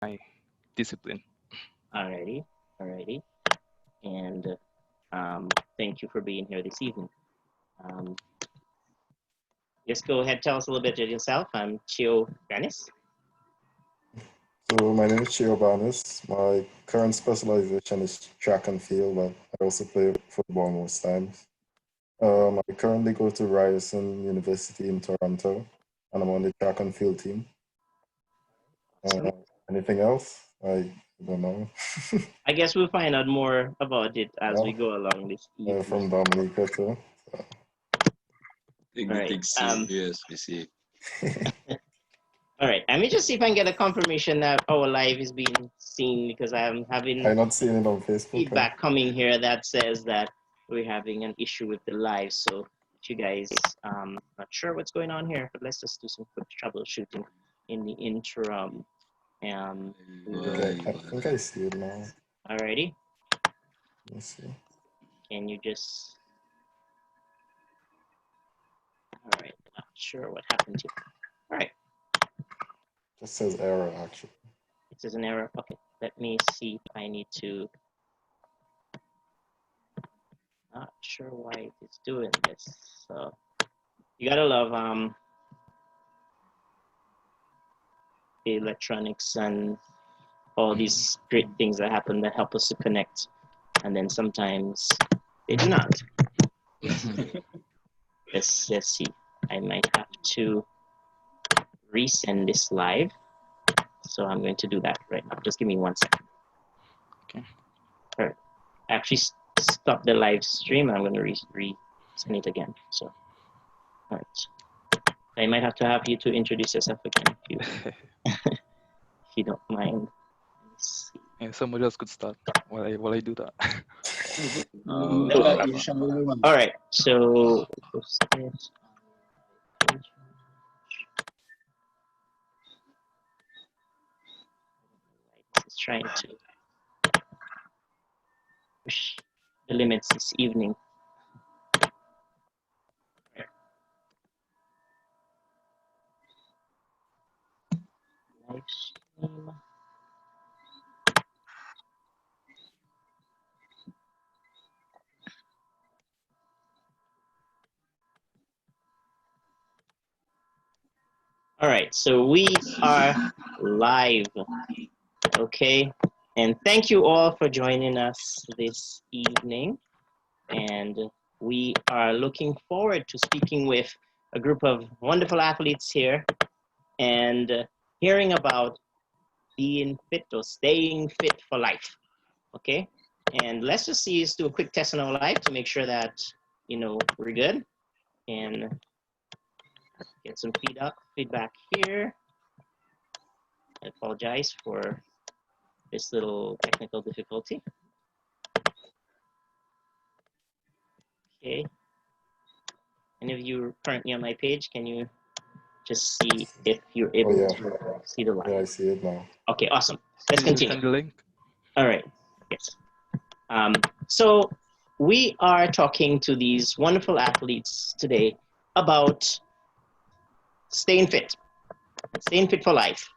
my discipline. Alrighty, alrighty. And thank you for being here this evening. Um, just go ahead, tell us a little bit of yourself. I'm Cheo Banis. So my name is Cheo Banis. My current specialization is track and field, but I also play football most times. I currently go to Ryerson University in Toronto, and I'm on the track and field team. Uh, Anything else? I don't know. I guess we'll find out more about it as we go along this evening. From Dominica too. So. Take All the right, thing serious, we see. All right, let me just see if I can get a confirmation that our live is being seen because I'm having I'm not seeing it on Facebook. feedback coming here that says that we're having an issue with the live. So if you guys not sure what's going on here, but let's just do some quick troubleshooting in the interim. Okay, I think I see it now. Alrighty. Let me see. Can you just... All right, not sure what happened here. All right. Just says error, actually. It says an error. Okay, let me see if I need to... Not sure why it's doing this. So you gotta love electronics and all these great things that happen that help us to connect, and then sometimes they do not. Let's see. I might have to resend this live, so I'm going to do that right now. Just give me 1 second. Okay. All right. Actually, stop the live stream, and I'm going to resend it again. So, all right. I might have to have you to introduce yourself again if you don't mind. Let's see. Yeah, somebody else could start while I do that. All right, so it's trying to push the limits this evening. Live stream. All right, so we are live, okay? And thank you all for joining us this evening. And we are looking forward to speaking with a group of wonderful athletes here and hearing about being fit or staying fit for life, okay? And let's just see, let's do a quick test on our live to make sure that, we're good. And get some feedback here. I apologize for this little technical difficulty. Okay. Any of you currently on my page, can you just see if you're able to see the live? Yeah, I see it now. Okay, awesome. Let's continue. Send the link. All right. Yes. So we are talking to these wonderful athletes today about staying fit for life.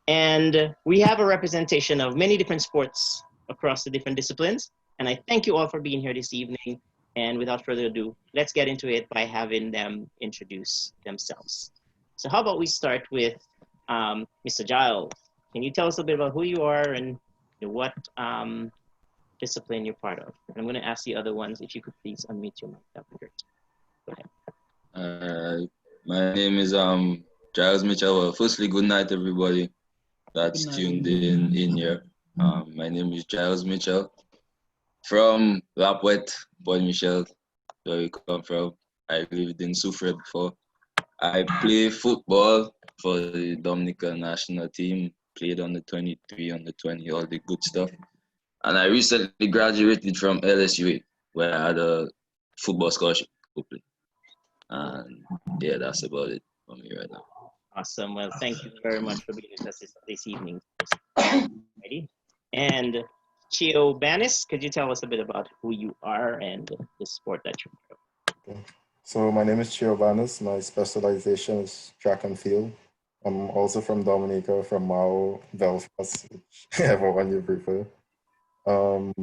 And we have a representation of many different sports across the different disciplines. And I thank you all for being here this evening. And without further ado, let's get into it by having them introduce themselves. So how about we start with Mr. Gyles. Can you tell us a bit about who you are and what discipline you're part of? And I'm going to ask the other ones, if you could please unmute your mic, that would be great. Go ahead. My name is Gyles Mitchel. Well, firstly, good night, everybody that's tuned in here. My name is Gyles Mitchel from Lapwet, Port Michel, where we come from. I lived in Soufrière before. I play football for the Dominican national team, played on the 23, on the 20, all the good stuff. And I recently graduated from LSU, where I had a football scholarship to play. And yeah, that's about it for me right now. Awesome. Well, thank you very much for being with us this evening. Ready? And Cheo Banis, could you tell us a bit about who you are and the sport that you're part of? Okay. So my name is Cheo Banis. My specialization is track and field. I'm also from Dominica, from Mao, Belfast, whichever one you prefer. Um,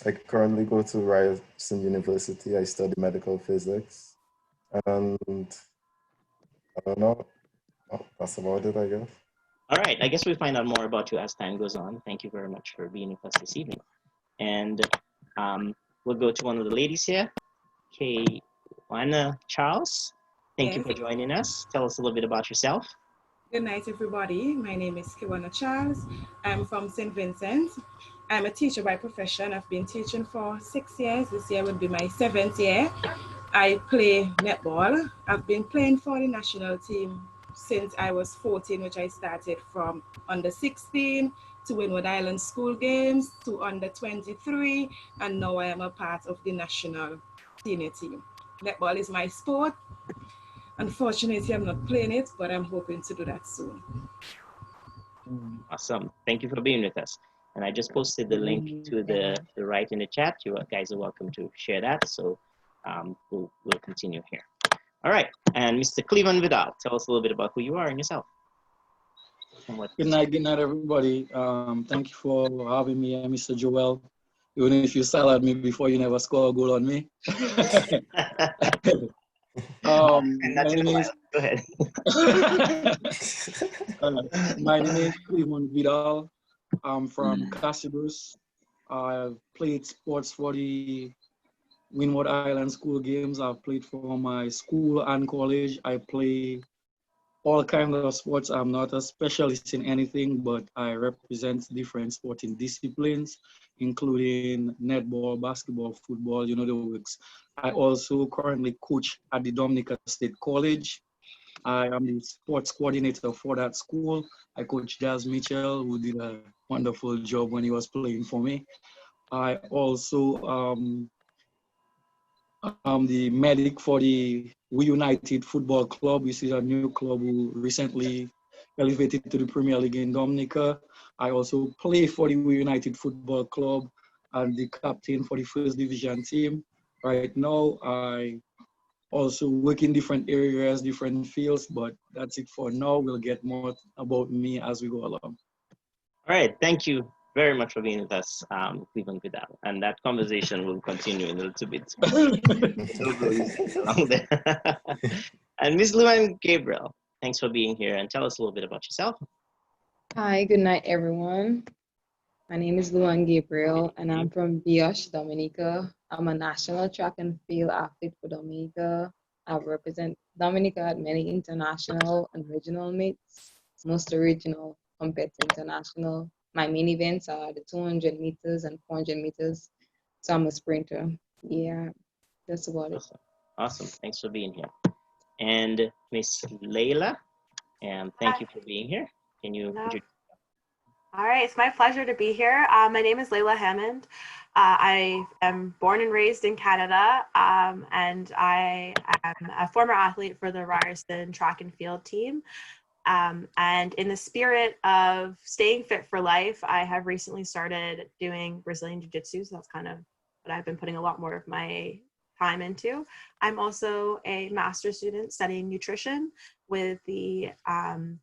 I currently go to Ryerson University. I study medical physics. And I don't know, that's about it, I guess. All right, I guess we'll find out more about you as time goes on. Thank you very much for being with us this evening. And we'll go to one of the ladies here, Kaywana Charles. Thank you Yes. for joining us. Tell us a little bit about yourself. Good night, everybody. My name is Kaywana Charles. I'm from St. Vincent. I'm a teacher by profession. I've been teaching for 6 years. This year would be my 7th year. I play netball. I've been playing for the national team since I was 14, which I started from under 16 to Windward Island school games to under 23, and now I am a part of the national senior team. Netball is my sport. Unfortunately, I'm not playing it, but I'm hoping to do that soon. Awesome. Thank you for being with us. And I just posted the link to the right in the chat. You guys are welcome to share that. So we'll continue here. All right. And Mr. Clevon Vidal, tell us a little bit about who you are and yourself. Good night, everybody. Thank you for having me, Mr. Joel. Even if you salad me before, you never score a goal on me. And that's go ahead. My name is Clevon Vidal. I'm from Cassibus. I've played sports for the Windward Island school games. I've played for my school and college. I play all kinds of sports. I'm not a specialist in anything, but I represent different sporting disciplines, including netball, basketball, football, you know the works. I also currently coach at the Dominica State College. I am the sports coordinator for that school. I coach Gyles Mitchel, who did a wonderful job when he was playing for me. I also I'm the medic for the We United Football Club, which is a new club who recently elevated to the Premier League in Dominica. I also play for the We United Football Club and the captain for the first division team. Right now, I also work in different areas, different fields, but that's it for now. We'll get more about me as we go along. All right, thank you very much for being with us, Clevon Vidal. And that conversation will continue in a little bit. And Ms. Luan Gabriel, thanks for being here and tell us a little bit about yourself. Hi, good night, everyone. My name is Luan Gabriel, and I'm from Biosh, Dominica. I'm a national track and field athlete for Dominica. I represent Dominica at many international and regional meets, most regional compared to international. My main events are the 200 meters and 400 meters. So I'm a sprinter. Yeah, that's about it. Awesome. Thanks for being here. And Miss Leila, and thank you for being here. Can you introduce? All right, it's my pleasure to be here. My name is Leila Hammond. I am born and raised in Canada, and I am a former athlete for the Ryerson track and field team. And in the spirit of staying fit for life, I have recently started doing Brazilian Jiu-Jitsu, so that's kind of what I've been putting a lot more of my time into. I'm also a master's student studying nutrition with the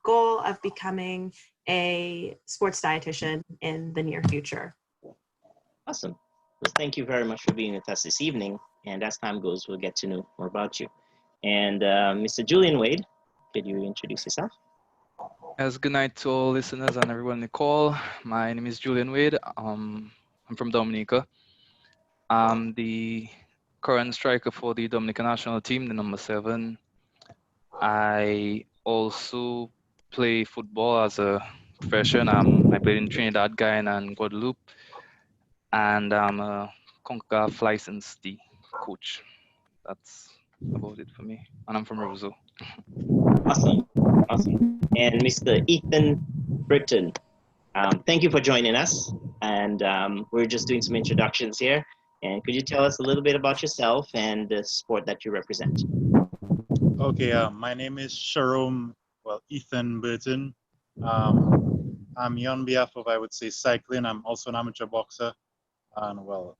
goal of becoming a sports dietitian in the near future. Awesome. Well, thank you very much for being with us this evening. And as time goes, we'll get to know more about you. And Mr. Julian Wade, could you introduce yourself? Yes, good night to all listeners and everyone in the call. My name is Julian Wade. I'm from Dominica. I'm the current striker for the Dominica national team, the number 7. I also play football as a profession. I played in Trinidad, Guyana, and Guadeloupe. And I'm a CONCACAF licensed coach. That's about it for me. And I'm from Roseau. Awesome. Awesome. And Mr. Ethan Britton, thank you for joining us. And we're just doing some introductions here. And could you tell us a little bit about yourself and the sport that you represent? Okay, my name is Ethan Burton. I'm here on behalf of, I would say, cycling. I'm also an amateur boxer. And well,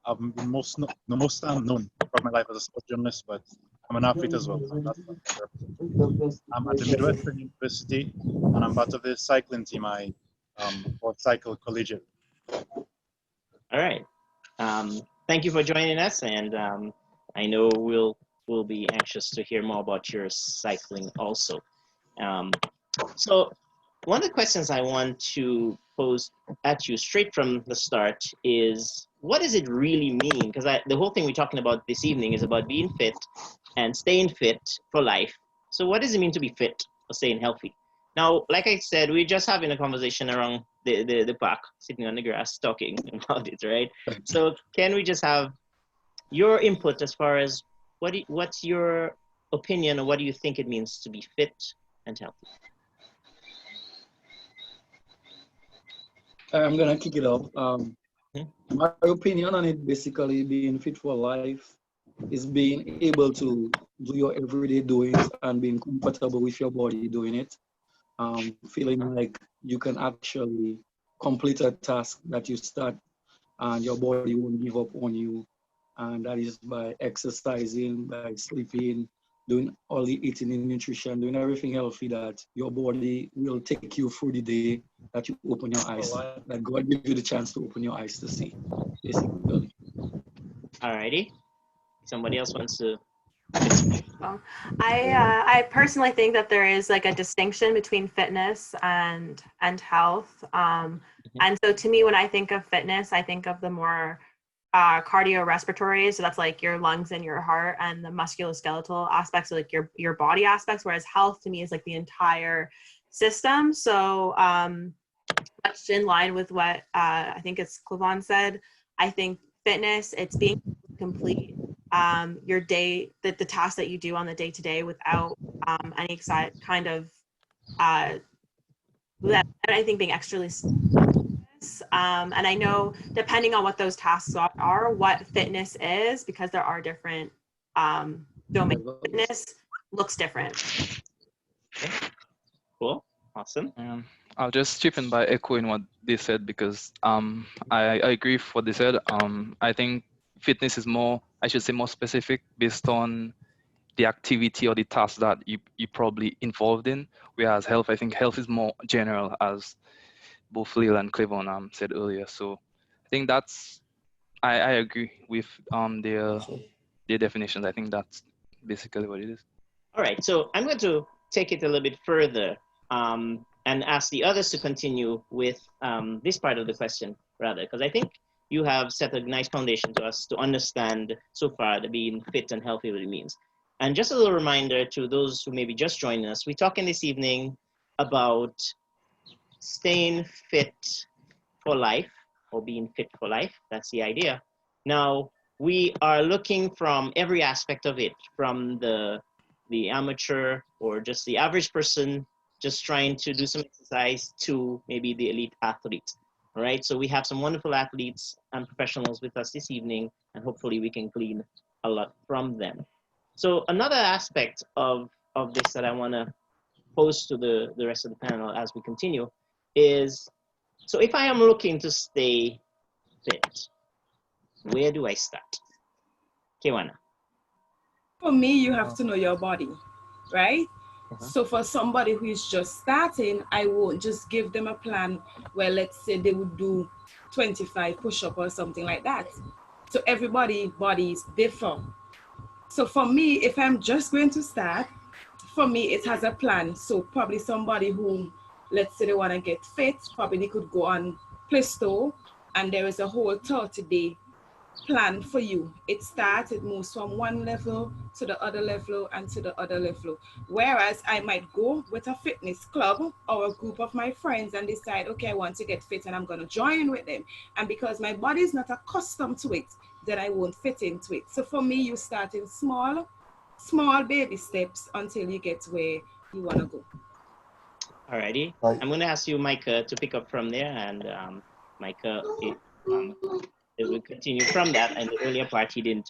I've been the most time known throughout my life as a sports journalist, but I'm an athlete as well. So that's what I represent. I'm at the Midwestern University, and I'm part of the cycling team. I cycle collegiate. All right. Thank you for joining us, and I know we'll be anxious to hear more about your cycling also. So one of the questions I want to pose at you straight from the start is, what does it really mean? Because the whole thing we're talking about this evening is about being fit and staying fit for life. So what does it mean to be fit or staying healthy? Now, like I said, we're just having a conversation around the park, sitting on the grass, talking about it, right? So can we just have your input as far as what's your opinion, or what do you think it means to be fit and healthy? I'm gonna kick it off. My opinion on it, basically being fit for life, is being able to do your everyday doings and being comfortable with your body doing it. Feeling like you can actually complete a task that you start and your body won't give up on you. And that is by exercising, by sleeping, doing all the eating and nutrition, doing everything healthy, that your body will take you through the day, that you open your eyes, that God gives you the chance to open your eyes to see, basically. Alrighty. Somebody else wants to? Well, I personally think that there is like a distinction between fitness and health. And so to me, when I think of fitness, I think of the more cardiorespiratory. So that's like your lungs and your heart, and the musculoskeletal aspects, like your body aspects. Whereas health to me is like the entire system. So much in line with what I think it's Clevon said. I think fitness, it's being complete your day, the tasks that you do on the day to day without any kind of without anything being extra. And I know depending on what those tasks are, what fitness is, because there are different domains. Fitness looks different. Okay. Cool. Awesome. I'll just chip in by echoing what they said, because I agree with what they said. I think fitness is more, I should say, more specific based on the activity or the task that you probably involved in. Whereas health, I think health is more general, as both Leila and Clevon said earlier. So I think that's, I agree with their definitions. I think that's basically what it is. All right, so I'm going to take it a little bit further and ask the others to continue with this part of the question, rather, because I think you have set a nice foundation to us to understand so far that being fit and healthy really means. And just a little reminder to those who may be just joining us, we're talking this evening about staying fit for life, or being fit for life. That's the idea. Now, we are looking from every aspect of it, from the amateur or just the average person just trying to do some exercise to maybe the elite athlete. All right, so we have some wonderful athletes and professionals with us this evening, and hopefully we can glean a lot from them. So another aspect of this that I want to pose to the rest of the panel as we continue is, so if I am looking to stay fit, where do I start? Kaywana. For me, you have to know your body, right? So for somebody who is just starting, I won't just give them a plan where, let's say, they would do 25 push-ups or something like that. So everybody's bodies differ. So for me, if I'm just going to start, for me, it has a plan. So probably somebody who, let's say they want to get fit, probably they could go on Play Store, and there is a whole 30-day plan for you. It starts, it moves from one level to the other level and to the other level. Whereas I might go with a fitness club or a group of my friends and decide, okay, I want to get fit and I'm going to join with them. And because my body is not accustomed to it, then I won't fit into it. So for me, you start in small baby steps until you get where you want to go. Alrighty. I'm going to ask you, Micah, to pick up from there. And Micah, it will continue from that. And the earlier part, he didn't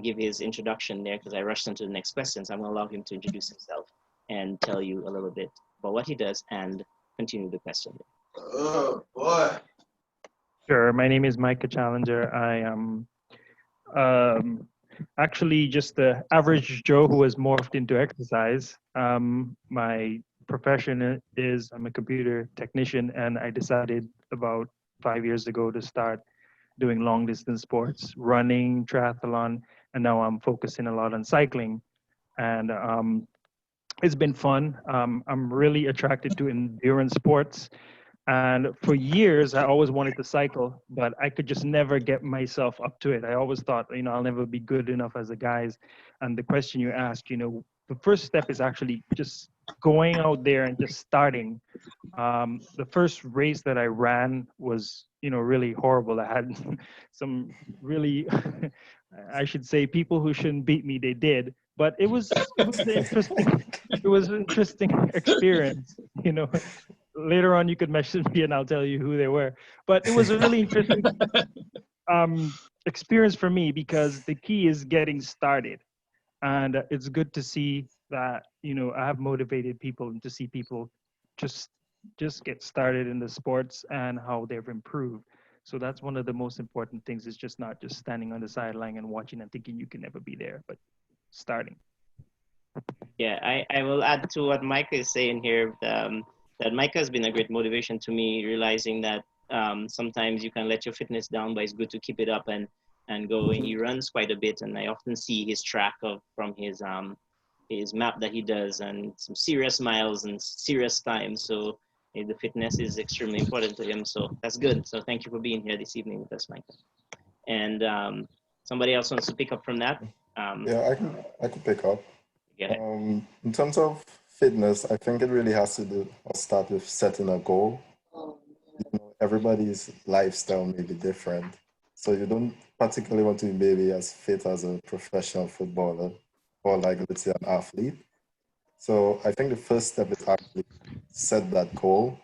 give his introduction there because I rushed into the next questions. I'm going to allow him to introduce himself and tell you a little bit about what he does and continue the question. Oh, boy. Sure. My name is Micah Challenger. I am actually just the average Joe who has morphed into exercise. My profession is I'm a computer technician, and I decided about 5 years ago to start doing long distance sports, running, triathlon, and now I'm focusing a lot on cycling. And it's been fun. I'm really attracted to endurance sports. And for years, I always wanted to cycle, but I could just never get myself up to it. I always thought, I'll never be good enough as the guys. And the question you asked, the first step is actually just going out there and just starting. The first race that I ran was, really horrible. I had some really, I should say, people who shouldn't beat me, they did. But it was an interesting experience, Later on, you could message me and I'll tell you who they were. But it was a really interesting experience for me because the key is getting started. And it's good to see that, I have motivated people and to see people just get started in the sports and how they've improved. So that's one of the most important things, is just not just standing on the sideline and watching and thinking you can never be there, but starting. Yeah, I will add to what Micah is saying here. That Micah has been a great motivation to me, realizing that sometimes you can let your fitness down, but it's good to keep it up and go. He runs quite a bit, and I often see his track from his map that he does, and some serious miles and serious times. So the fitness is extremely important to him. So that's good. So thank you for being here this evening with us, Micah. And somebody else wants to pick up from that. Yeah, I can pick up. Yeah. In terms of fitness, I think it really has to do or start with setting a goal. Everybody's lifestyle may be different, so you don't particularly want to be maybe as fit as a professional footballer or like, let's say, an athlete. So I think the first step is actually set that goal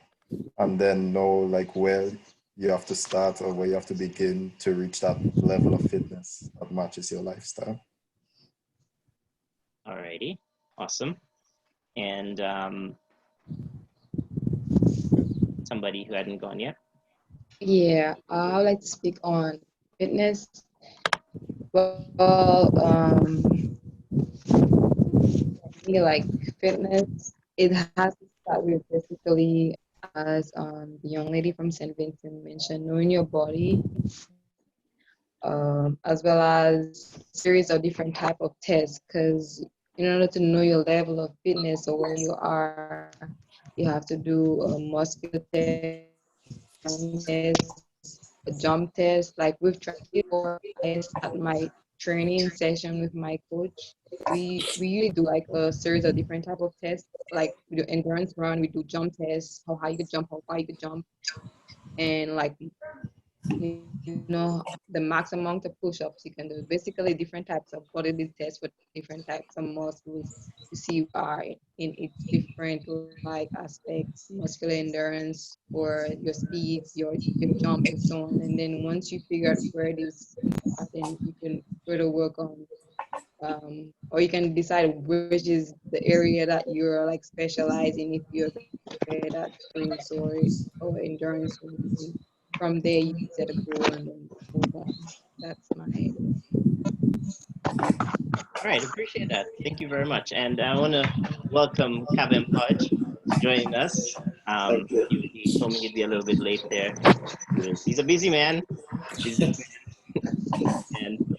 and then know like where you have to start or where you have to begin to reach that level of fitness that matches your lifestyle. Alrighty, awesome. And somebody who hadn't gone yet. Yeah, I would like to speak on fitness. Well, like fitness, it has to start with basically, as the young lady from St. Vincent mentioned, knowing your body, as well as series of different type of tests, because in order to know your level of fitness or where you are, you have to do a muscular test, a jump test. Like we've tried before, I start my training session with my coach. We usually do like a series of different type of tests. Like we do endurance run, we do jump tests, how high you could jump, how far you could jump, and like the max amount of push-ups you can do. Basically different types of bodily tests for different types of muscles to see you are in its different like aspects, muscular endurance or your speeds, your jump and so on. And then once you figure out where it is, then you can further work on or you can decide which is the area that you're like specializing, if you're good at sprints or endurance. And from there you can set a goal and then move on. That's my All right, appreciate that. Thank you very much. And I want to welcome Kevin Pudge joining us. He told me he'd be a little bit late there. He's a busy man.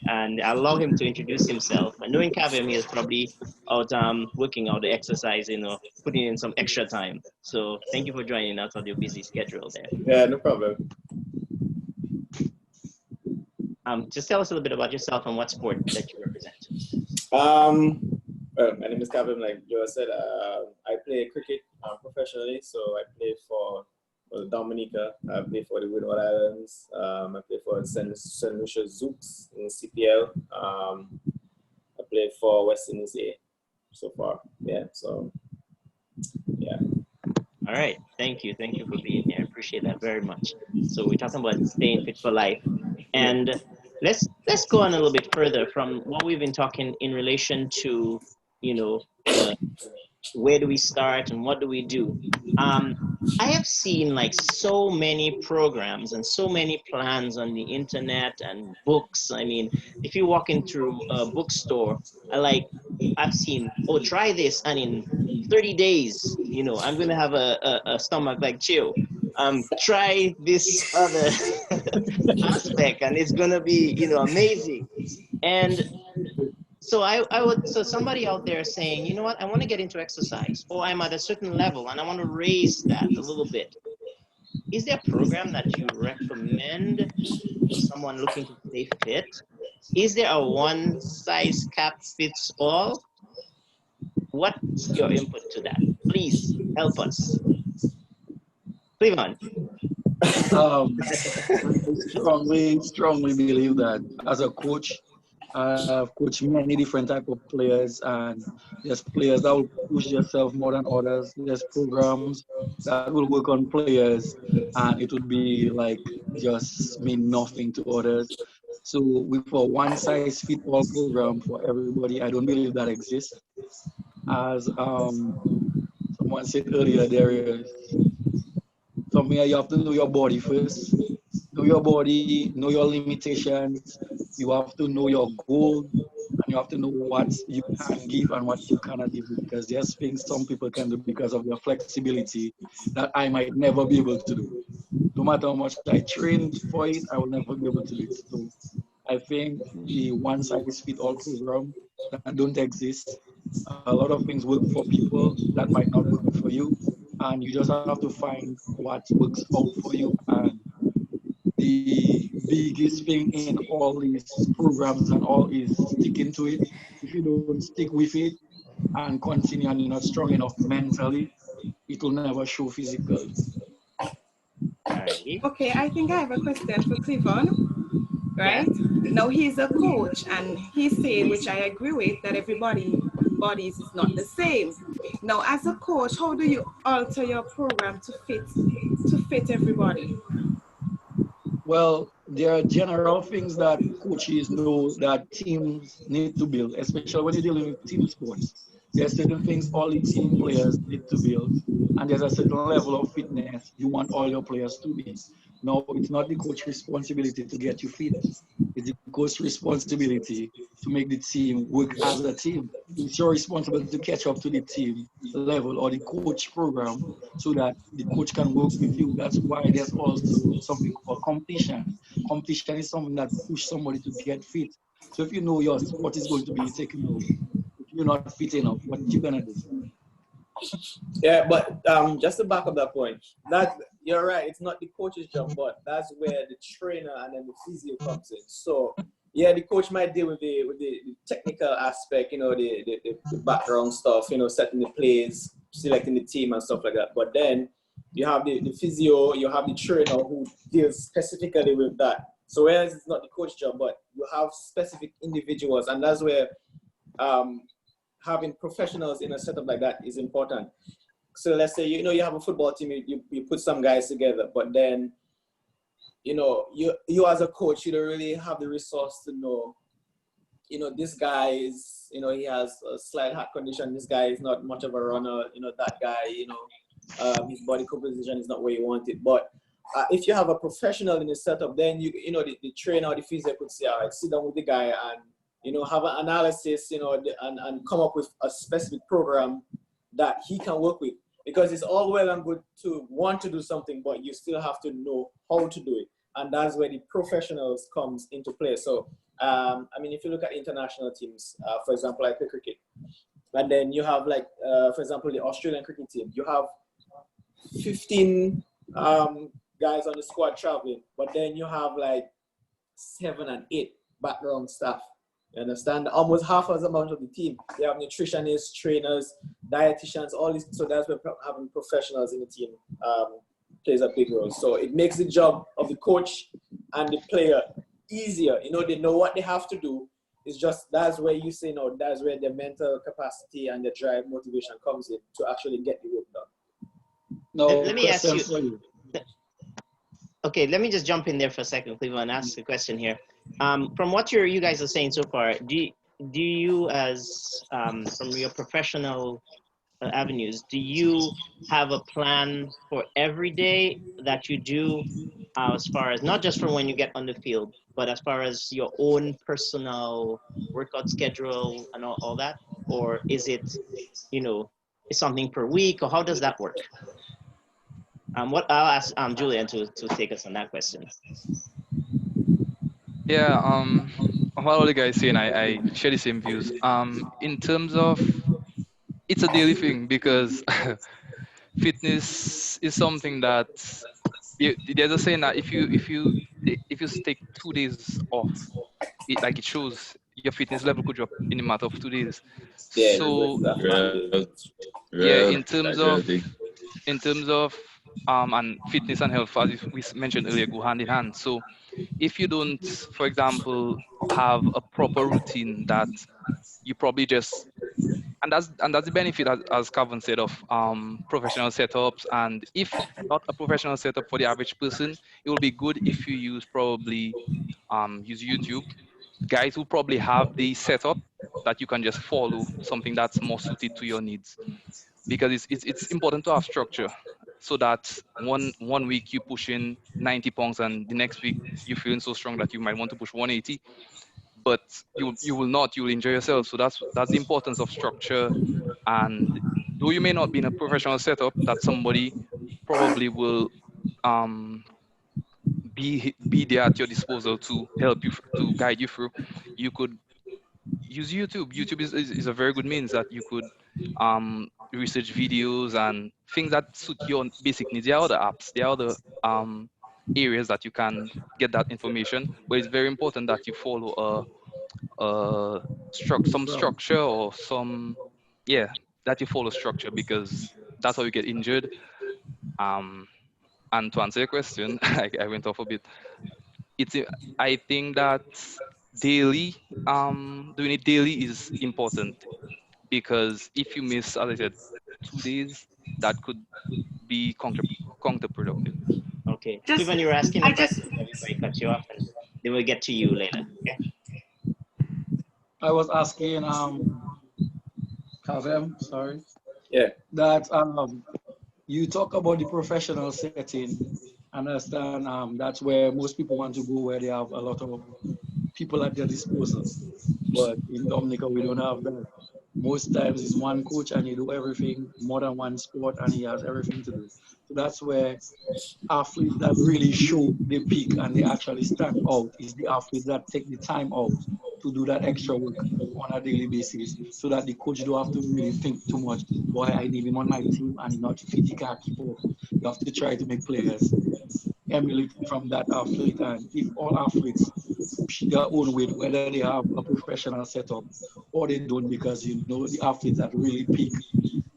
And I'll allow him to introduce himself. And knowing Kevin, he is probably out working out the exercising or putting in some extra time. So thank you for joining us on your busy schedule there. Yeah, no problem. Just tell us a little bit about yourself and what sport that you represent. Well, my name is Kevin. Like Joe said, I play cricket professionally. So I play for Dominica. I play for the Windward Islands. I play for St. Lucia Zooks in CPL. I play for West Indies A so far. Yeah. So yeah. All right. Thank you. Thank you for being here. I appreciate that very much. So we're talking about staying fit for life. And let's go on a little bit further from what we've been talking in relation to, where do we start and what do we do? I have seen like so many programs and so many plans on the internet and books. I mean, if you walk into a bookstore, I've seen, oh, try this, and in 30 days, I'm gonna have a stomach like Cheo. Try this other aspect, and it's gonna be, amazing. And so somebody out there saying, you know what, I want to get into exercise, or I'm at a certain level and I want to raise that a little bit. Is there a program that you recommend for someone looking to stay fit? Is there a one size cap fits all? What's your input to that? Please help us. Clevon. I strongly believe that as a coach, I've coached many different type of players, and there's players that will push themselves more than others. There's programs that will work on players, and it would be like just mean nothing to others. So with a one size fit all program for everybody, I don't believe that exists. As someone said earlier, there is something that you have to know your body first. Know your body, know your limitations. You have to know your goal, and you have to know what you can give and what you cannot give, because there's things some people can do because of their flexibility that I might never be able to do. No matter how much I train for it, I will never be able to do it. So I think the one size fit all program that don't exist. A lot of things work for people that might not work for you, and you just have to find what works out for you. And the biggest thing in all these programs and all is sticking to it. If you don't stick with it and continue and you're not strong enough mentally, it will never show physically. Okay, I think I have a question for Clevon, right? Yeah. Now he's a coach and he's saying, which I agree with, that everybody bodies is not the same. Now as a coach, how do you alter your program to fit everybody? Well, there are general things that coaches know that teams need to build, especially when you're dealing with team sports. There are certain things all the team players need to build, and there's a certain level of fitness you want all your players to be. No, it's not the coach's responsibility to get you fit. It's the coach's responsibility to make the team work as a team. It's your responsibility to catch up to the team level or the coach program so that the coach can work with you. That's why there's also something called competition. Competition is something that pushes somebody to get fit. So if you know your sport is going to be taken away, if you're not fit enough, what you gonna do? Yeah, but just to back up that point, that you're right. It's not the coach's job, but that's where the trainer and then the physio comes in. So yeah, the coach might deal with the technical aspect, the background stuff, setting the plays, selecting the team and stuff like that. But then you have the physio, you have the trainer who deals specifically with that. So whereas it's not the coach job, but you have specific individuals, and that's where having professionals in a setup like that is important. So let's say, you have a football team, you put some guys together, but then, you as a coach, you don't really have the resource to know, this guy is, he has a slight heart condition, this guy is not much of a runner, that guy, his body composition is not where you want it. But if you have a professional in the setup, then the trainer or the physio could say, all right, sit down with the guy and have an analysis, and come up with a specific program that he can work with. Because it's all well and good to want to do something, but you still have to know how to do it. And that's where the professionals comes into play. So, if you look at international teams, for example, I play cricket. And then you have for example, the Australian cricket team. You have 15 guys on the squad traveling, but then you have 7 and 8 background staff. You understand? Almost half as amount of the team. They have nutritionists, trainers, dietitians, all this. So that's where having professionals in the team plays a big role. So it makes the job of the coach and the player easier. They know what they have to do. It's just that's where you say that's where the mental capacity and the drive, motivation comes in to actually get the work done. No, let me ask you. Okay, let me just jump in there for a second, Clevon, and ask a question here. From what you guys are saying so far, do you as from your professional avenues, do you have a plan for every day that you do, as far as not just from when you get on the field, but as far as your own personal workout schedule and all that? Or is it, is something per week, or how does that work? What I'll ask Julian to take us on that question. Yeah, while all the guys saying I share the same views. In terms of, it's a daily thing because fitness is something that there's a saying that if you take 2 days off, it shows your fitness level could drop in a matter of 2 days. Yeah, So after 2 days. yeah, Real, that's real thing. in terms of and fitness and health, as we mentioned earlier, go hand in hand. So if you don't, for example, have a proper routine that you probably just, and that's the benefit, as Kevin said, of professional setups. And if not a professional setup for the average person, it will be good if you use use YouTube. Guys who probably have the setup that you can just follow, something that's more suited to your needs, because it's important to have structure, so that one week you push in 90 pounds and the next week you're feeling so strong that you might want to push 180, but you will not, you will enjoy yourself. So that's the importance of structure. And though you may not be in a professional setup, that somebody probably will be there at your disposal to help you, to guide you through. You could use YouTube. YouTube is a very good means that you could research videos and things that suit your basic needs. There are other apps, there are other areas that you can get that information, but it's very important that you follow some structure, or that you follow structure, because that's how you get injured. And to answer your question, I went off a bit. I think that daily, doing it daily is important, because if you miss, as I said, 2 days, that could be counterproductive. Okay. Clevon, you were asking a question before I cut you off, and then we'll get to you later. Okay. I was asking Kavem, sorry. Yeah. That you talk about the professional setting. I understand that's where most people want to go, where they have a lot of people at their disposal. But in Dominica, we don't have that. Most times it's one coach and you do everything, more than one sport, and he has everything to do. So that's where athletes that really show they peak and they actually stand out is the athletes that take the time out to do that extra work on a daily basis, so that the coach don't have to really think too much. Boy, I need him on my team and he's not fit, he can't keep up. You have to try to make players emulate from that athlete. And if all athletes push their own weight, whether they have a professional setup or they don't, because the athletes that really peak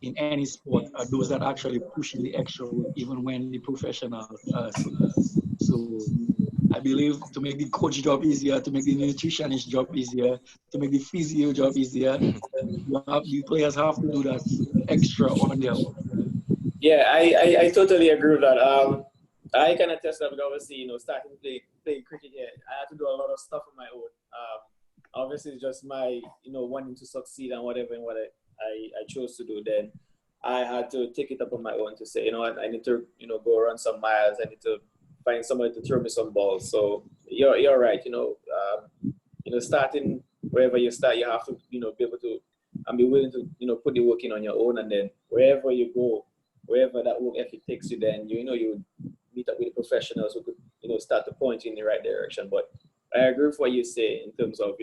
in any sport are those that actually push in the extra work, even when the professionals sleep. So I believe to make the coach job easier, to make the nutritionist job easier, to make the physio job easier, the players have to do that extra on their own. Yeah, I totally agree with that. I can attest that, obviously, starting playing cricket here, I had to do a lot of stuff on my own. Obviously, it's just my, wanting to succeed and whatever and what I chose to do. Then I had to take it up on my own to say, what, I need to, go run some miles. I need to find somebody to throw me some balls. So you're right. Starting wherever you start, you have to, be able to and be willing to, put the work in on your own. And then wherever you go, wherever that work ethic takes you, then you would meet up with professionals who could, start to point you in the right direction. But I agree with what you say in terms of,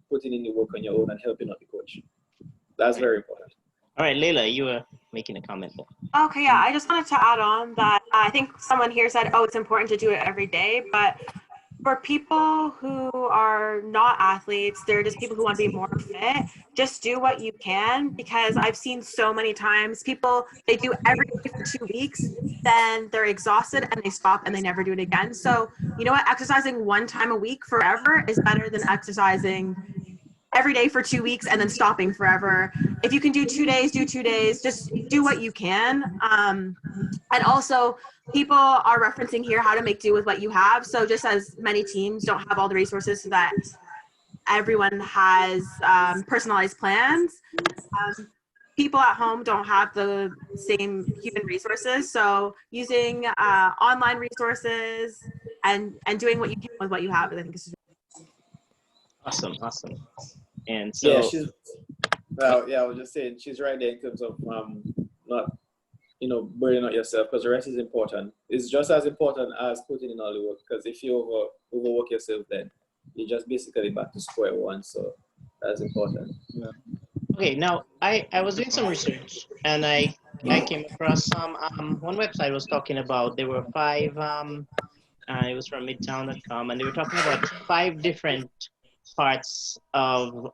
putting in the work on your own and helping out the coach. That's very important. All right, Leila, you were making a comment there. Okay, yeah, I just wanted to add on that I think someone here said, oh, it's important to do it every day, but for people who are not athletes, they're just people who want to be more fit, just do what you can, because I've seen so many times people, they do every day for 2 weeks, then they're exhausted and they stop and they never do it again. So you know what, exercising one time a week forever is better than exercising every day for 2 weeks and then stopping forever. If you can do 2 days, do 2 days, just do what you can. And also, people are referencing here how to make do with what you have. So just as many teams don't have all the resources so that everyone has personalized plans, people at home don't have the same human resources. So using online resources and doing what you can with what you have, I think is Awesome. And Yeah, so, yeah, I was just saying she's right there in terms of not burning out yourself, because the rest is important. It's just as important as putting in all the work, because if you overwork yourself, then you're just basically back to square one. So that's important. Yeah. okay, now I was doing some research and I came across some one website was talking about there were 5 it was from midtown.com, and they were talking about 5 different parts of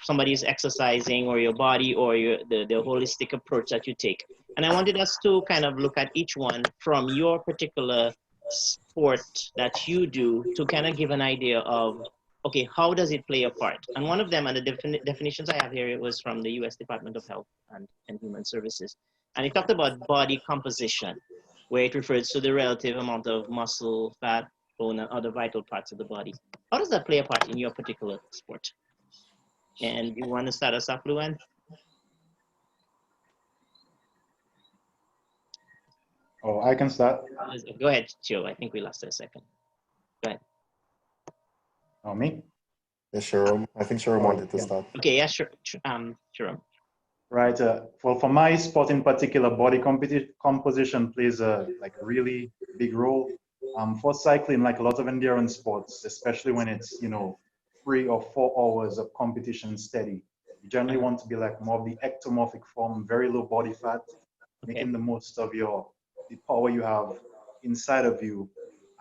somebody's exercising or your body or the holistic approach that you take. And I wanted us to kind of look at each one from your particular sport that you do to kind of give an idea of, okay, how does it play a part? And one of them, and the definitions I have here, it was from the US Department of Health and Human Services. And it talked about body composition, where it refers to the relative amount of muscle, fat, bone, and other vital parts of the body. How does that play a part in your particular sport? And you want to start us off, Luan? Oh, I can start. Go ahead, Cheo. I think we lost a second. Go ahead. Oh, me? Yeah, Sharon. I think Sharon wanted to start. Okay, yeah, sure. Sure. Right. Well, for my sport in particular, body composition plays a really big role. For cycling, like a lot of endurance sports, especially when it's 3 or 4 hours of competition steady, you generally want to be like more of the ectomorphic form, very low body fat, making the most of the power you have inside of you,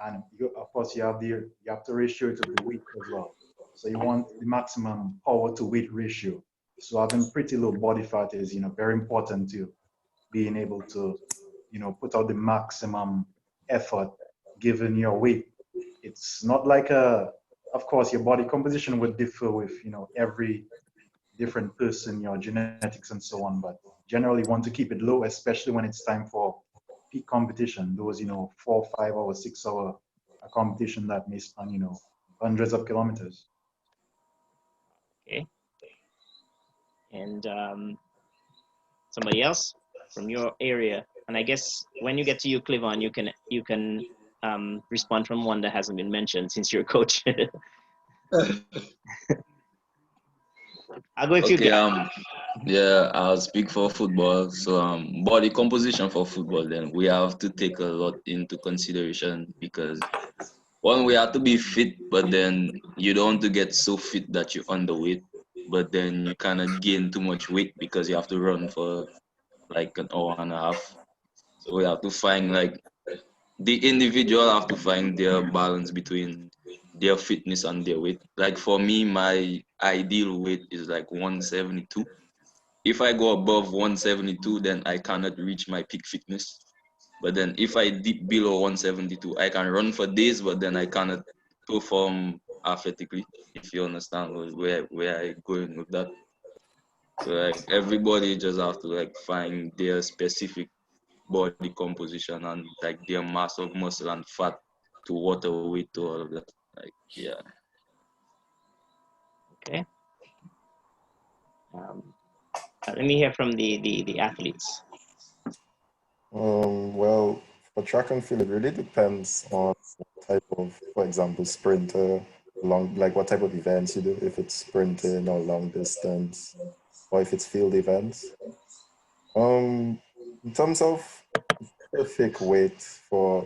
and of course you have to ratio it to the weight as well. So you want the maximum power to weight ratio. So having pretty low body fat is very important to being able to put out the maximum effort given your weight. It's not like of course your body composition would differ with every different person, your genetics and so on, but generally want to keep it low, especially when it's time for peak competition, those 4, 5 hour, 6 hour competition that may span hundreds of kilometers. Okay. And somebody else from your area, and I guess when you get to you, Clevon, you can respond from one that hasn't been mentioned since you're a coach. I'll go if you get. Yeah, I'll speak for football. So body composition for football, then we have to take a lot into consideration, because one, we have to be fit, but then you don't want to get so fit that you're underweight, but then you kind of gain too much weight because you have to run for like an hour and a half. So we have to find the individual have to find their balance between their fitness and their weight. Like for me, my ideal weight is like 172. If I go above 172, then I cannot reach my peak fitness. But then if I dip below 172, I can run for days, but then I cannot perform athletically, if you understand where I'm going with that. So everybody just have to find their specific body composition and their mass of muscle and fat to water weight to all of that. Yeah. Okay. Let me hear from the athletes. Well, for track and field, it really depends on what type of, for example, sprinter, what type of events you do, if it's sprinting or long distance, or if it's field events. In terms of perfect weight for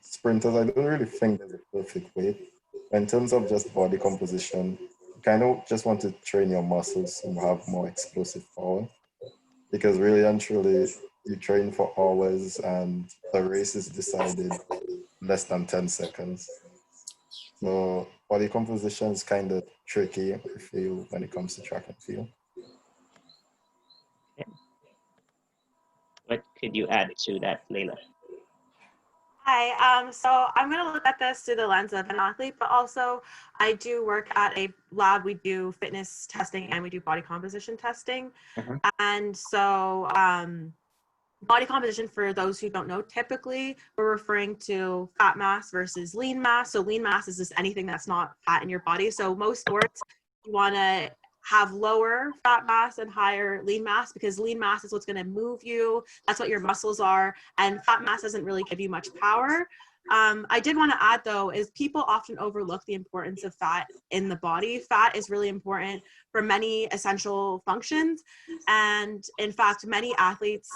sprinters, I don't really think there's a perfect weight. In terms of just body composition, you kind of just want to train your muscles to have more explosive power, because really and truly, you train for hours and the race is decided less than 10 seconds. So body composition is kind of tricky, I feel, when it comes to track and field. Okay. What could you add to that, Leila? Hi, so I'm going to look at this through the lens of an athlete, but also I do work at a lab. We do fitness testing and we do body composition testing. And so body composition, for those who don't know, typically we're referring to fat mass versus lean mass. So lean mass is just anything that's not fat in your body. So most sports, you want to have lower fat mass and higher lean mass, because lean mass is what's going to move you. That's what your muscles are. And fat mass doesn't really give you much power. I did want to add, though, is people often overlook the importance of fat in the body. Fat is really important for many essential functions. And in fact, many athletes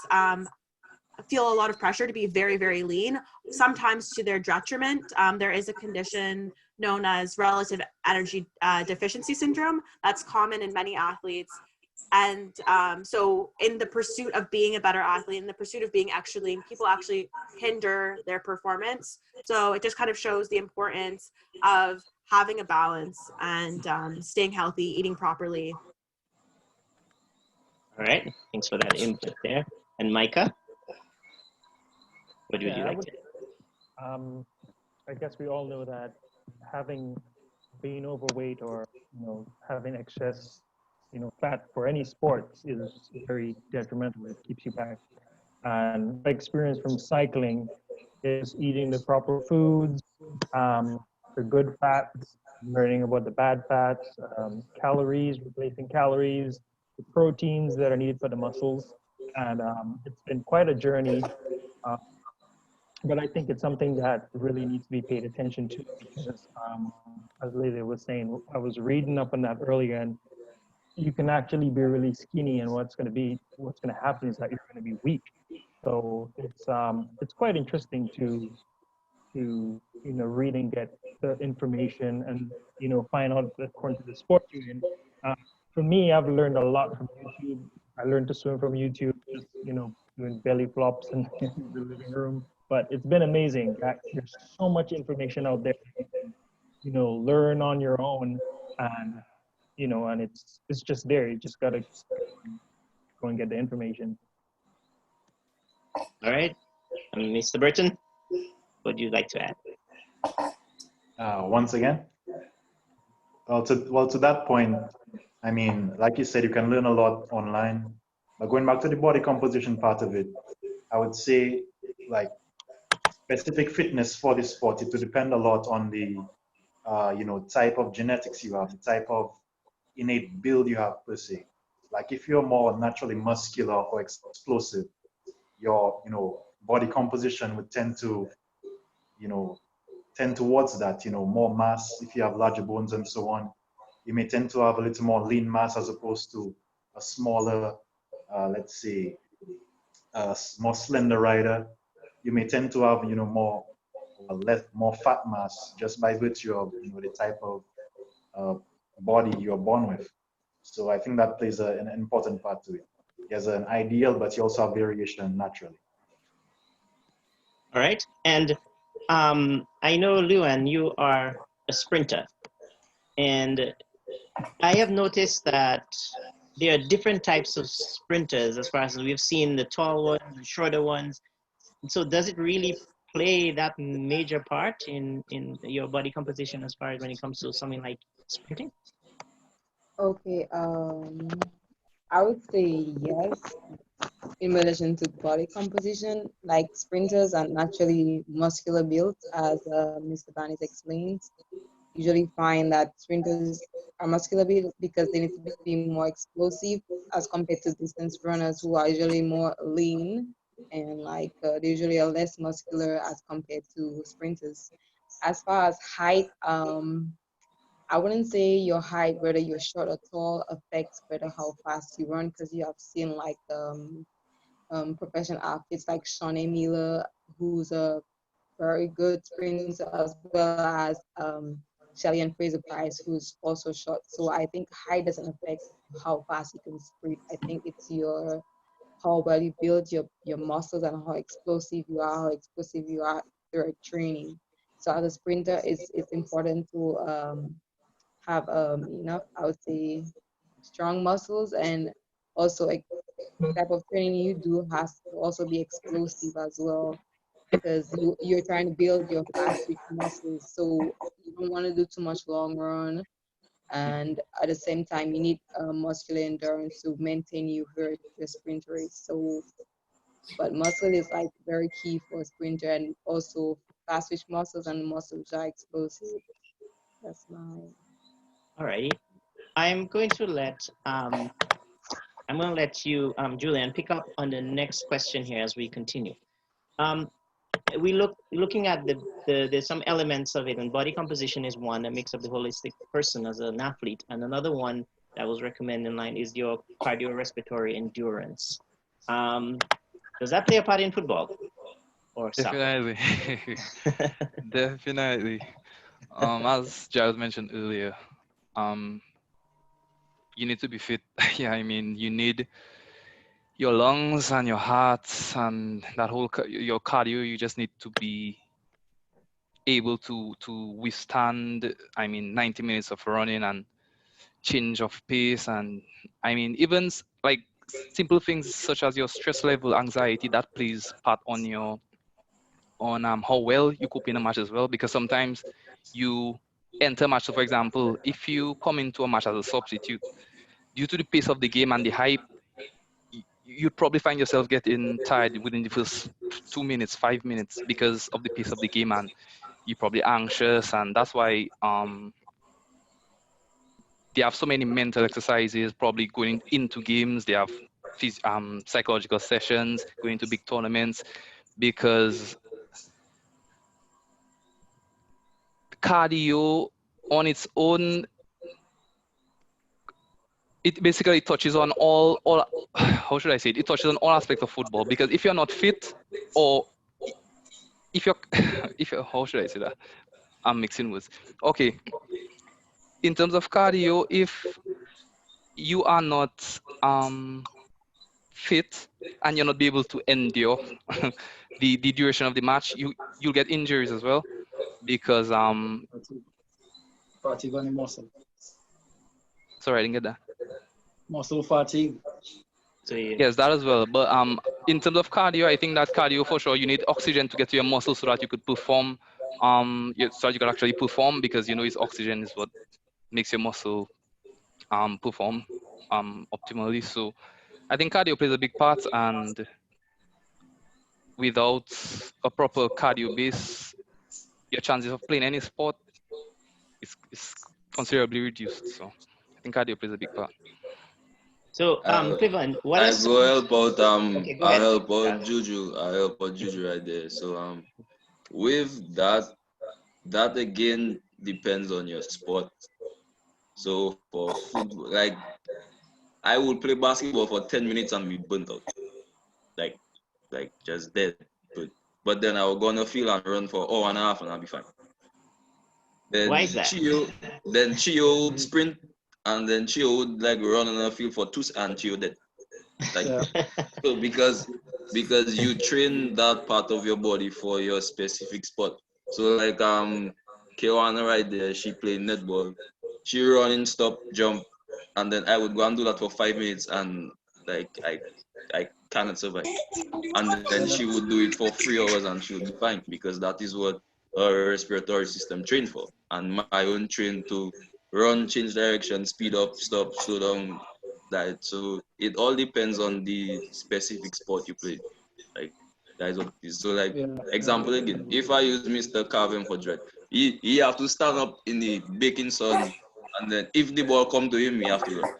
feel a lot of pressure to be very, very lean, sometimes to their detriment. There is a condition known as relative energy deficiency syndrome that's common in many athletes. And so in the pursuit of being a better athlete, in the pursuit of being extra lean, people actually hinder their performance. So it just kind of shows the importance of having a balance and staying healthy, eating properly. All right, thanks for that input there. And Micah, what would you like to add? I guess we all know that being overweight or having excess fat for any sport is very detrimental. It keeps you back. And my experience from cycling is eating the proper foods, the good fats, learning about the bad fats, calories, replacing calories, the proteins that are needed for the muscles. And it's been quite a journey. But I think it's something that really needs to be paid attention to, because as Leila was saying, I was reading up on that earlier, and you can actually be really skinny, and what's going to happen is that you're going to be weak. So it's quite interesting to read and get the information and find out according to the sport you're in. For me, I've learned a lot from YouTube. I learned to swim from YouTube, just doing belly flops in the living room. But it's been amazing. There's so much information out there that you can learn on your own, and and it's just there. You just gotta go and get the information. All right, Mr. Burton, what would you like to add? Once again, well, to that point, I mean, like you said, you can learn a lot online. But going back to the body composition part of it, I would say, like, specific fitness for the sport, it will depend a lot on the type of genetics you have, the type of innate build you have per se. Like if you're more naturally muscular or explosive, your body composition would tend to tend towards that, more mass. If you have larger bones and so on, you may tend to have a little more lean mass as opposed to a smaller, let's say, more slender rider. You may tend to have more fat mass just by virtue of the type of body you're born with. So I think that plays an important part to it. There's an ideal, but you also have variation naturally. All right, and I know, Luan, you are a sprinter, and I have noticed that there are different types of sprinters, as far as we've seen the tall ones, the shorter ones. So does it really play that major part in your body composition as far as when it comes to something like sprinting? Okay, I would say yes. In relation to body composition, like sprinters are naturally muscular built, as Mr. Banis explained. Usually find that sprinters are muscular built because they need to be more explosive as compared to distance runners who are usually more lean, and they usually are less muscular as compared to sprinters. As far as height, I wouldn't say your height, whether you're short or tall, affects whether how fast you run, because you have seen professional athletes like Sean Miller, who's a very good sprinter, as well as Shelly and Fraser Price, who's also short. So I think height doesn't affect how fast you can sprint. I think it's how well you build your muscles and how explosive you are through training. So as a sprinter, it's important to have enough, I would say, strong muscles, and also the type of training you do has to also be explosive as well, because you're trying to build your fast twitch muscles. So you don't want to do too much long run, and at the same time you need muscular endurance to maintain your sprint race. So, but muscle is very key for a sprinter, and also fast twitch muscles and muscles are explosive. That's my. All right. I'm going to let you, Julian, pick up on the next question here as we continue. Looking at there's some elements of it, and body composition is one that makes up the holistic person as an athlete, and another one that was recommended in line is your cardiorespiratory endurance. Does that play a part in football or soccer? Definitely. Definitely. As Giles mentioned earlier, you need to be fit. Yeah, I mean, you need your lungs and your heart and that whole your cardio. You just need to be able to withstand. I mean, 90 minutes of running and change of pace, and I mean, even like simple things such as your stress level, anxiety, that plays part on your how well you cope in a match as well, because sometimes you enter a match. So for example, if you come into a match as a substitute, due to the pace of the game and the hype, you'd probably find yourself getting tired within the first 2 minutes, 5 minutes, because of the pace of the game, and you're probably anxious. And that's why they have so many mental exercises probably going into games. They have psychological sessions going to big tournaments, because cardio on its own, it basically touches on all how should I say it? It touches on all aspects of football, because if you're not fit, or if you're how should I say that? I'm mixing words. Okay. In terms of cardio, if you are not fit and you're not be able to endure the duration of the match, you'll get injuries as well, because Fatigue on the muscle. sorry, I didn't get that. Muscle fatigue. So yeah. Yes, that as well. But in terms of cardio, I think that cardio for sure, you need oxygen to get to your muscles so that you could perform. So you can actually perform, because it's oxygen is what makes your muscle perform optimally. So I think cardio plays a big part, and without a proper cardio base, your chances of playing any sport is considerably reduced. So I think cardio plays a big part. So Clevon, what I is go help out okay, go I ahead. help out Juju. I help out Juju right there. So with that again depends on your sport. So for football, like I will play basketball for 10 minutes and be burnt out. Like just dead. But then I will go on the field and run for an hour and a half and I'll be fine. Then Why is that? Cheo would sprint, and then Cheo would like run on the field for 2 and Cheo dead. Like so because you train that part of your body for your specific sport. So like Kaywana right there, she played netball. She running, stop, jump, and then I would go and do that for 5 minutes, and like I cannot survive. And then she would do it for 3 hours and she would be fine, because that is what her respiratory system trained for. And my own trained to run, change direction, speed up, stop, slow down. That so it all depends on the specific sport you play. Like that is what it is. So like example again, if I use Mr. Carvin for dread, he have to stand up in the baking sun, and then if the ball come to him, he have to run.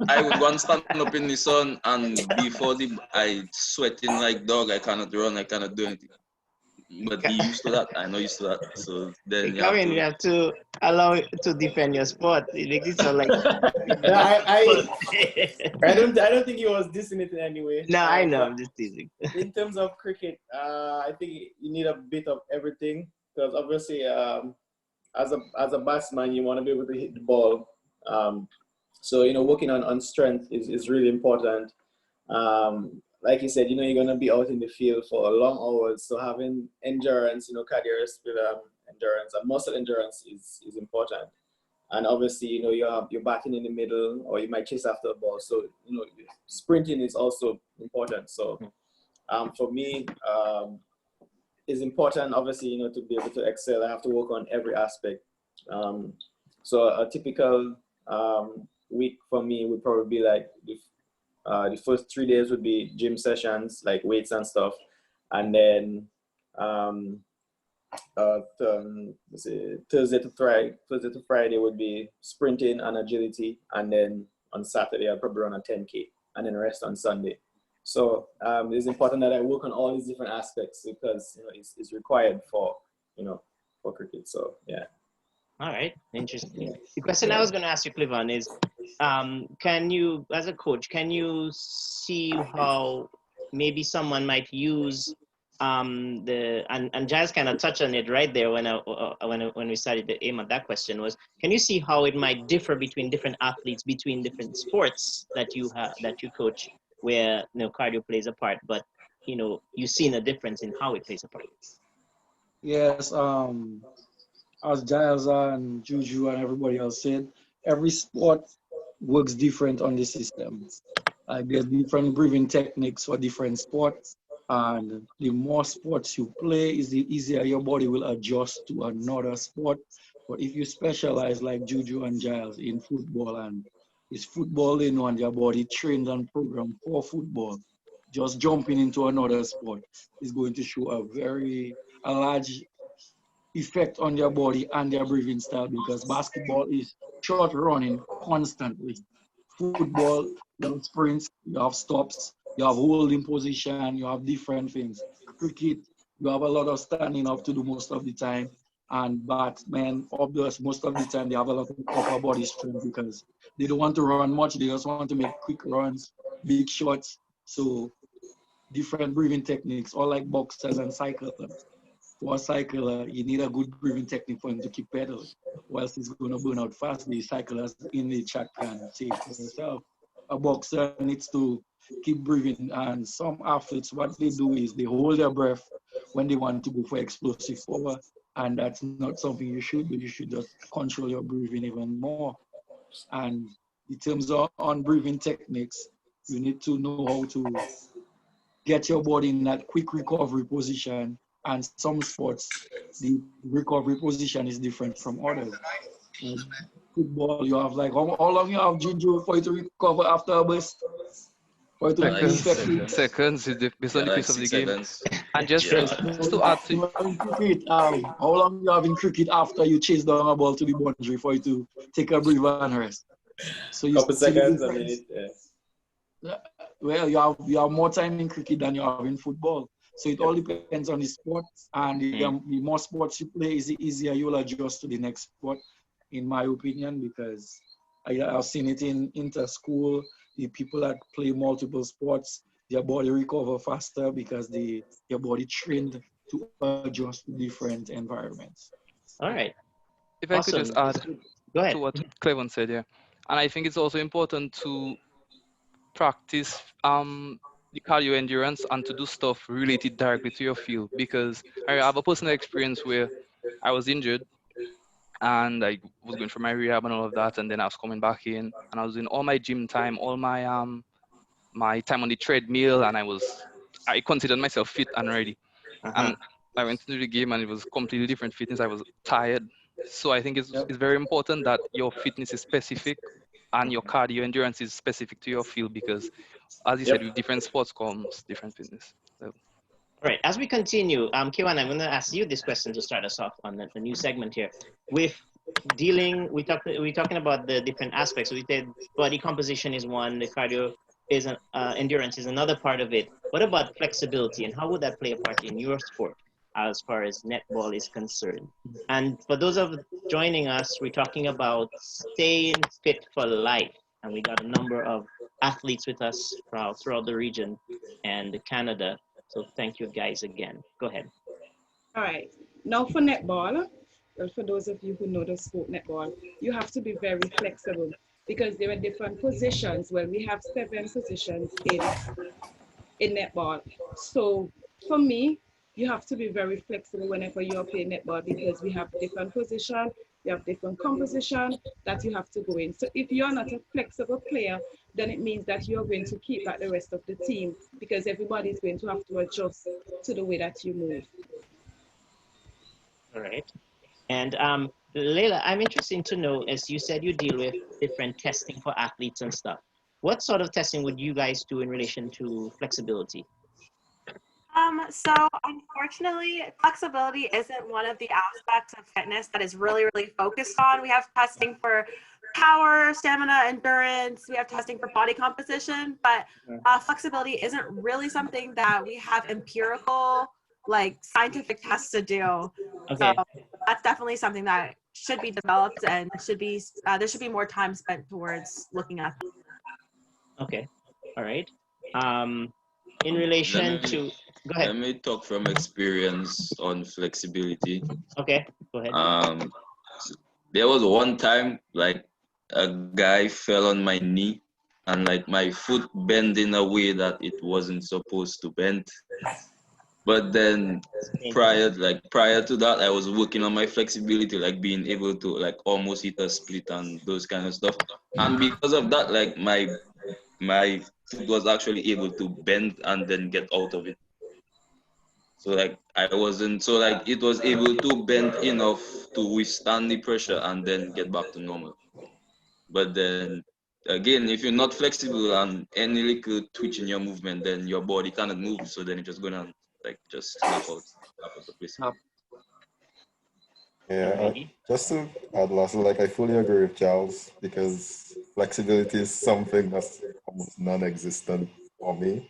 I would go and stand up in the sun, and before I sweating like dog. I cannot run. I cannot do anything. But he used to that. I know used to that. So then you have to allow it to defend your sport. It makes it sound like I don't think he was dissing it in any way. No, I know. I'm just teasing. In terms of cricket, I think you need a bit of everything, because obviously, as a batsman, you want to be able to hit the ball. So working on strength is really important. Like you said, you're gonna be out in the field for long hours, so having endurance, cardiovascular endurance and muscle endurance is important. And obviously, you're batting in the middle, or you might chase after the ball. So sprinting is also important. So for me, it's important, obviously, to be able to excel. I have to work on every aspect. So a typical week for me would probably be like the first 3 days would be gym sessions, like weights and stuff, and then let's say Thursday to Friday would be sprinting and agility, and then on Saturday I'll probably run a 10K, and then rest on Sunday. So it's important that I work on all these different aspects because it's required for for cricket. So yeah. All right, interesting. The question I was going to ask you, Clevon, is can you, as a coach, can you see how maybe someone might use and Gyles kind of touched on it right there when we started to aim at that question was, can you see how it might differ between different athletes, between different sports that you coach, where cardio plays a part, but you've seen a difference in how it plays a part? Yes, as Gyles and Juju and everybody else said, every sport works different on the system. There's different breathing techniques for different sports, and the more sports you play, is the easier your body will adjust to another sport. But if you specialize like Juju and Gyles in football, and it's football they know and your body trained and programmed for football, just jumping into another sport is going to show a large effect on their body and their breathing style, because basketball is short running constantly. Football, you have sprints, you have stops, you have holding position, you have different things. Cricket, you have a lot of standing up to do most of the time. And batsmen, obviously, most of the time they have a lot of upper body strength because they don't want to run much. They just want to make quick runs, big shots. So different breathing techniques, all like boxers and cyclists. For a cycler, you need a good breathing technique for him to keep pedaling. Whilst he's going to burn out fast, the cyclers in the track can take for himself. A boxer needs to keep breathing, and some athletes, what they do is they hold their breath when they want to go for explosive power, and that's not something you should do. You should just control your breathing even more. And in terms of on breathing techniques, you need to know how to get your body in that quick recovery position. And some sports, the recovery position is different from others. Football, you have like, how long you have, Juju, for you to recover after a burst? For you to seconds is based on the pace of the game. Seconds. And just to add to cricket, how long you have in cricket after you chase down a ball to the boundary for you to take a breather and rest? So you couple seconds, a minute, yeah. Well, you have more time in cricket than you have in football. So it all depends on the sport, and the more sports you play, is the easier you'll adjust to the next sport, in my opinion, because I've seen it in inter-school. The people that play multiple sports, their body recover faster because your body trained to adjust to different environments. All right. If I could just add to what Clevon said, yeah. And I think it's also important to practice the cardio endurance and to do stuff related directly to your field, because I have a personal experience where I was injured and I was going for my rehab and all of that, and then I was coming back in and I was doing all my gym time, all my my time on the treadmill, and I considered myself fit and ready. And I went into the game and it was completely different fitness. I was tired. So I think it's very important that your fitness is specific and your cardio endurance is specific to your field, because as you said, with different sports comes different fitness. So. All right, as we continue, Kaywana, I'm going to ask you this question to start us off on the new segment here. With we're talking about the different aspects. So we said body composition is one, the cardio is endurance is another part of it. What about flexibility, and how would that play a part in your sport as far as netball is concerned? And for those of joining us, we're talking about staying fit for life, and we got a number of athletes with us throughout the region and Canada. So thank you guys again. Go ahead. All right. Now for netball, well, for those of you who know the sport netball, you have to be very flexible because there are different positions. Well, we have 7 positions in netball. So for me, you have to be very flexible whenever you're playing netball, because we have different positions, you have different composition that you have to go in. So if you're not a flexible player, then it means that you're going to keep at the rest of the team, because everybody's going to have to adjust to the way that you move. All right. And Leila, I'm interested to know, as you said, you deal with different testing for athletes and stuff. What sort of testing would you guys do in relation to flexibility? So unfortunately, flexibility isn't one of the aspects of fitness that is really, really focused on. We have testing for power, stamina, endurance. We have testing for body composition, but flexibility isn't really something that we have empirical, like scientific tests to do. Okay. So that's definitely something that should be developed and should be there should be more time spent towards looking at that. Okay. All right. In relation to, go ahead. Let me talk from experience on flexibility. Okay, go ahead. There was one time like a guy fell on my knee and like my foot bent in a way that it wasn't supposed to bend. But then prior to that, I was working on my flexibility, like being able to like almost hit a split and those kind of stuff. And because of that, like my foot was actually able to bend and then get out of it. So like it was able to bend enough to withstand the pressure and then get back to normal. But then again, if you're not flexible and any little twitch in your movement, then your body cannot move. So then it's just gonna like just snap out of the place. Yeah, just to add lastly, like I fully agree with Charles because flexibility is something that's almost non-existent for me.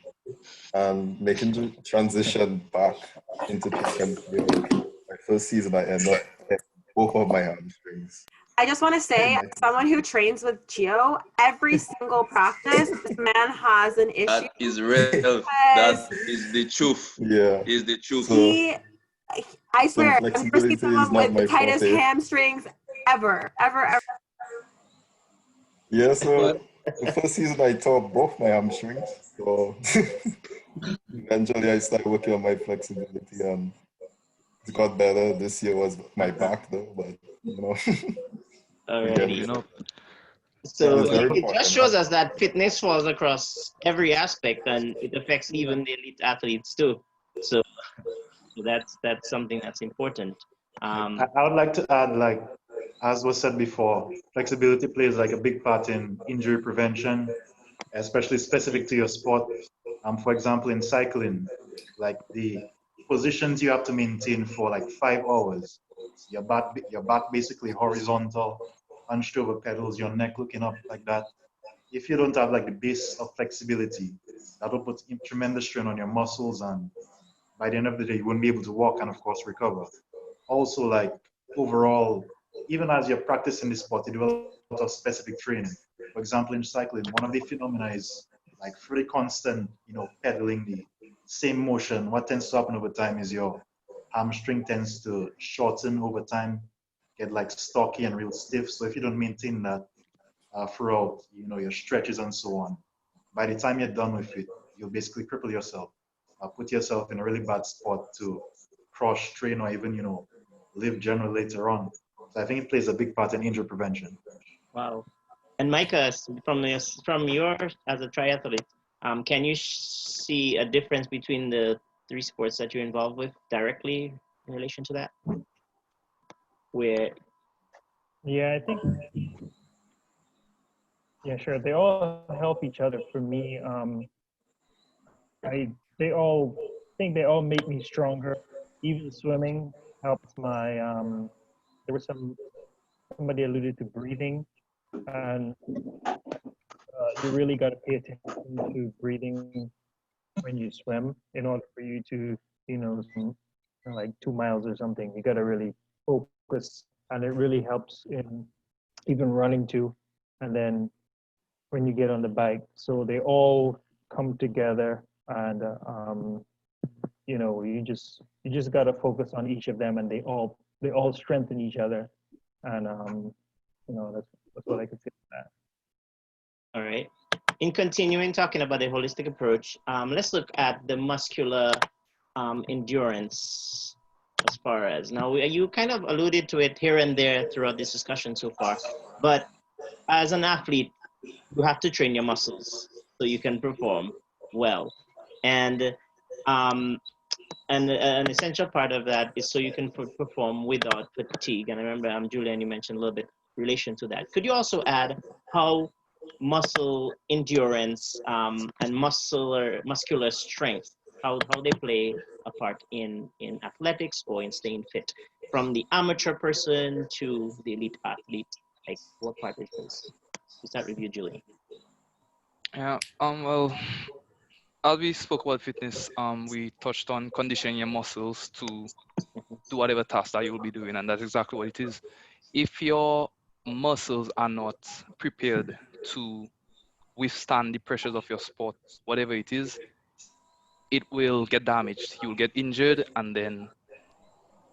And making the transition back into track and field, my first season I ended up both of my hamstrings. I just want to say, as someone who trains with Cheo, every single practice, this man has an issue. That is real. That is the truth. Yeah. Is the truth. I swear, I've never seen someone with the tightest hamstrings ever. Yeah, so the first season I tore both my hamstrings. So eventually I started working on my flexibility and it got better. This year was my back though, but you know. Alrighty. So it just shows us that fitness falls across every aspect and it affects even the elite athletes too. So that's something that's important. I would like to add, like, as was said before, flexibility plays like a big part in injury prevention, especially specific to your sport. For example, in cycling, like the positions you have to maintain for like 5 hours, your back basically horizontal, hunched over pedals, your neck looking up like that. If you don't have like the base of flexibility, that will put tremendous strain on your muscles, and by the end of the day, you won't be able to walk and of course recover. Also, like overall, even as you're practicing the sport, you do a lot of specific training. For example, in cycling, one of the phenomena is like pretty constant, pedaling the same motion. What tends to happen over time is your hamstring tends to shorten over time, get like stocky and real stiff. So if you don't maintain that throughout, your stretches and so on, by the time you're done with it, you'll basically cripple yourself, put yourself in a really bad spot to cross train or even, live generally later on. So I think it plays a big part in injury prevention. Wow. And Micah, from your as a triathlete, can you see a difference between the 3 sports that you're involved with directly in relation to that? Yeah, I think. Yeah, sure. They all help each other. For me, they all make me stronger. Even swimming helps my. There was somebody alluded to breathing, and you really got to pay attention to breathing when you swim in order for you to, swim, like 2 miles or something. You got to really focus, and it really helps in even running too. And then when you get on the bike, so they all come together, and you just got to focus on each of them, and they all strengthen each other, and that's what I could say to that. All right. In continuing talking about the holistic approach, let's look at the muscular endurance as far as now. You kind of alluded to it here and there throughout this discussion so far, but as an athlete, you have to train your muscles so you can perform well, and an essential part of that is so you can perform without fatigue. And I remember, Julian, you mentioned a little bit in relation to that. Could you also add how muscle endurance and muscular strength, how they play a part in athletics or in staying fit, from the amateur person to the elite athlete. Like, what part is this? We start with you, Julie. Yeah. Well, as we spoke about fitness, we touched on conditioning your muscles to do whatever task that you will be doing, and that's exactly what it is. If your muscles are not prepared to withstand the pressures of your sport, whatever it is, it will get damaged. You will get injured, and then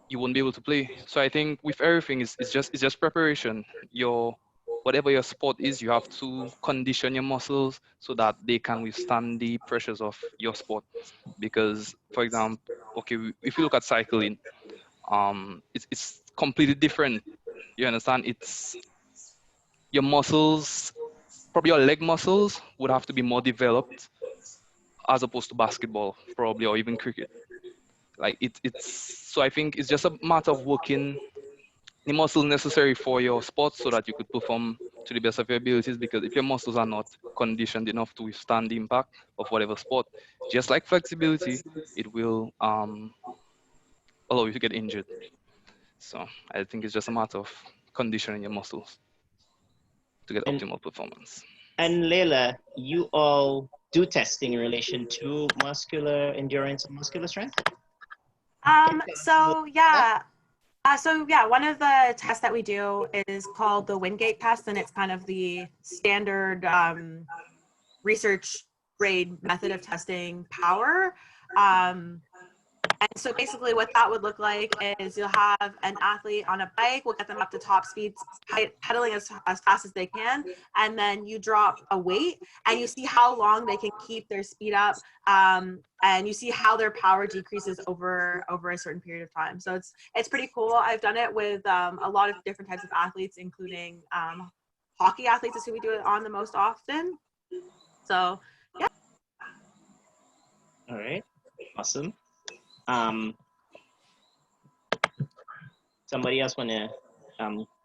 you won't be able to play. So I think with everything, it's just preparation. Your whatever your sport is, you have to condition your muscles so that they can withstand the pressures of your sport. Because, for example, okay, if you look at cycling, it's completely different. You understand? It's your muscles, probably your leg muscles, would have to be more developed as opposed to basketball, probably, or even cricket. Like it's so I think it's just a matter of working the muscles necessary for your sport so that you could perform to the best of your abilities. Because if your muscles are not conditioned enough to withstand the impact of whatever sport, just like flexibility, it will allow you to get injured. So I think it's just a matter of conditioning your muscles to get And optimal performance. and Leila, you all do testing in relation to muscular endurance and muscular strength? So yeah. One of the tests that we do is called the Wingate test, and it's kind of the standard research grade method of testing power. And so basically what that would look like is you'll have an athlete on a bike, we'll get them up to top speeds, pedaling as fast as they can, and then you drop a weight and you see how long they can keep their speed up, and you see how their power decreases over a certain period of time. So it's pretty cool. I've done it with a lot of different types of athletes, including hockey athletes is who we do it on the most often. So yeah. All right, awesome. Somebody else want to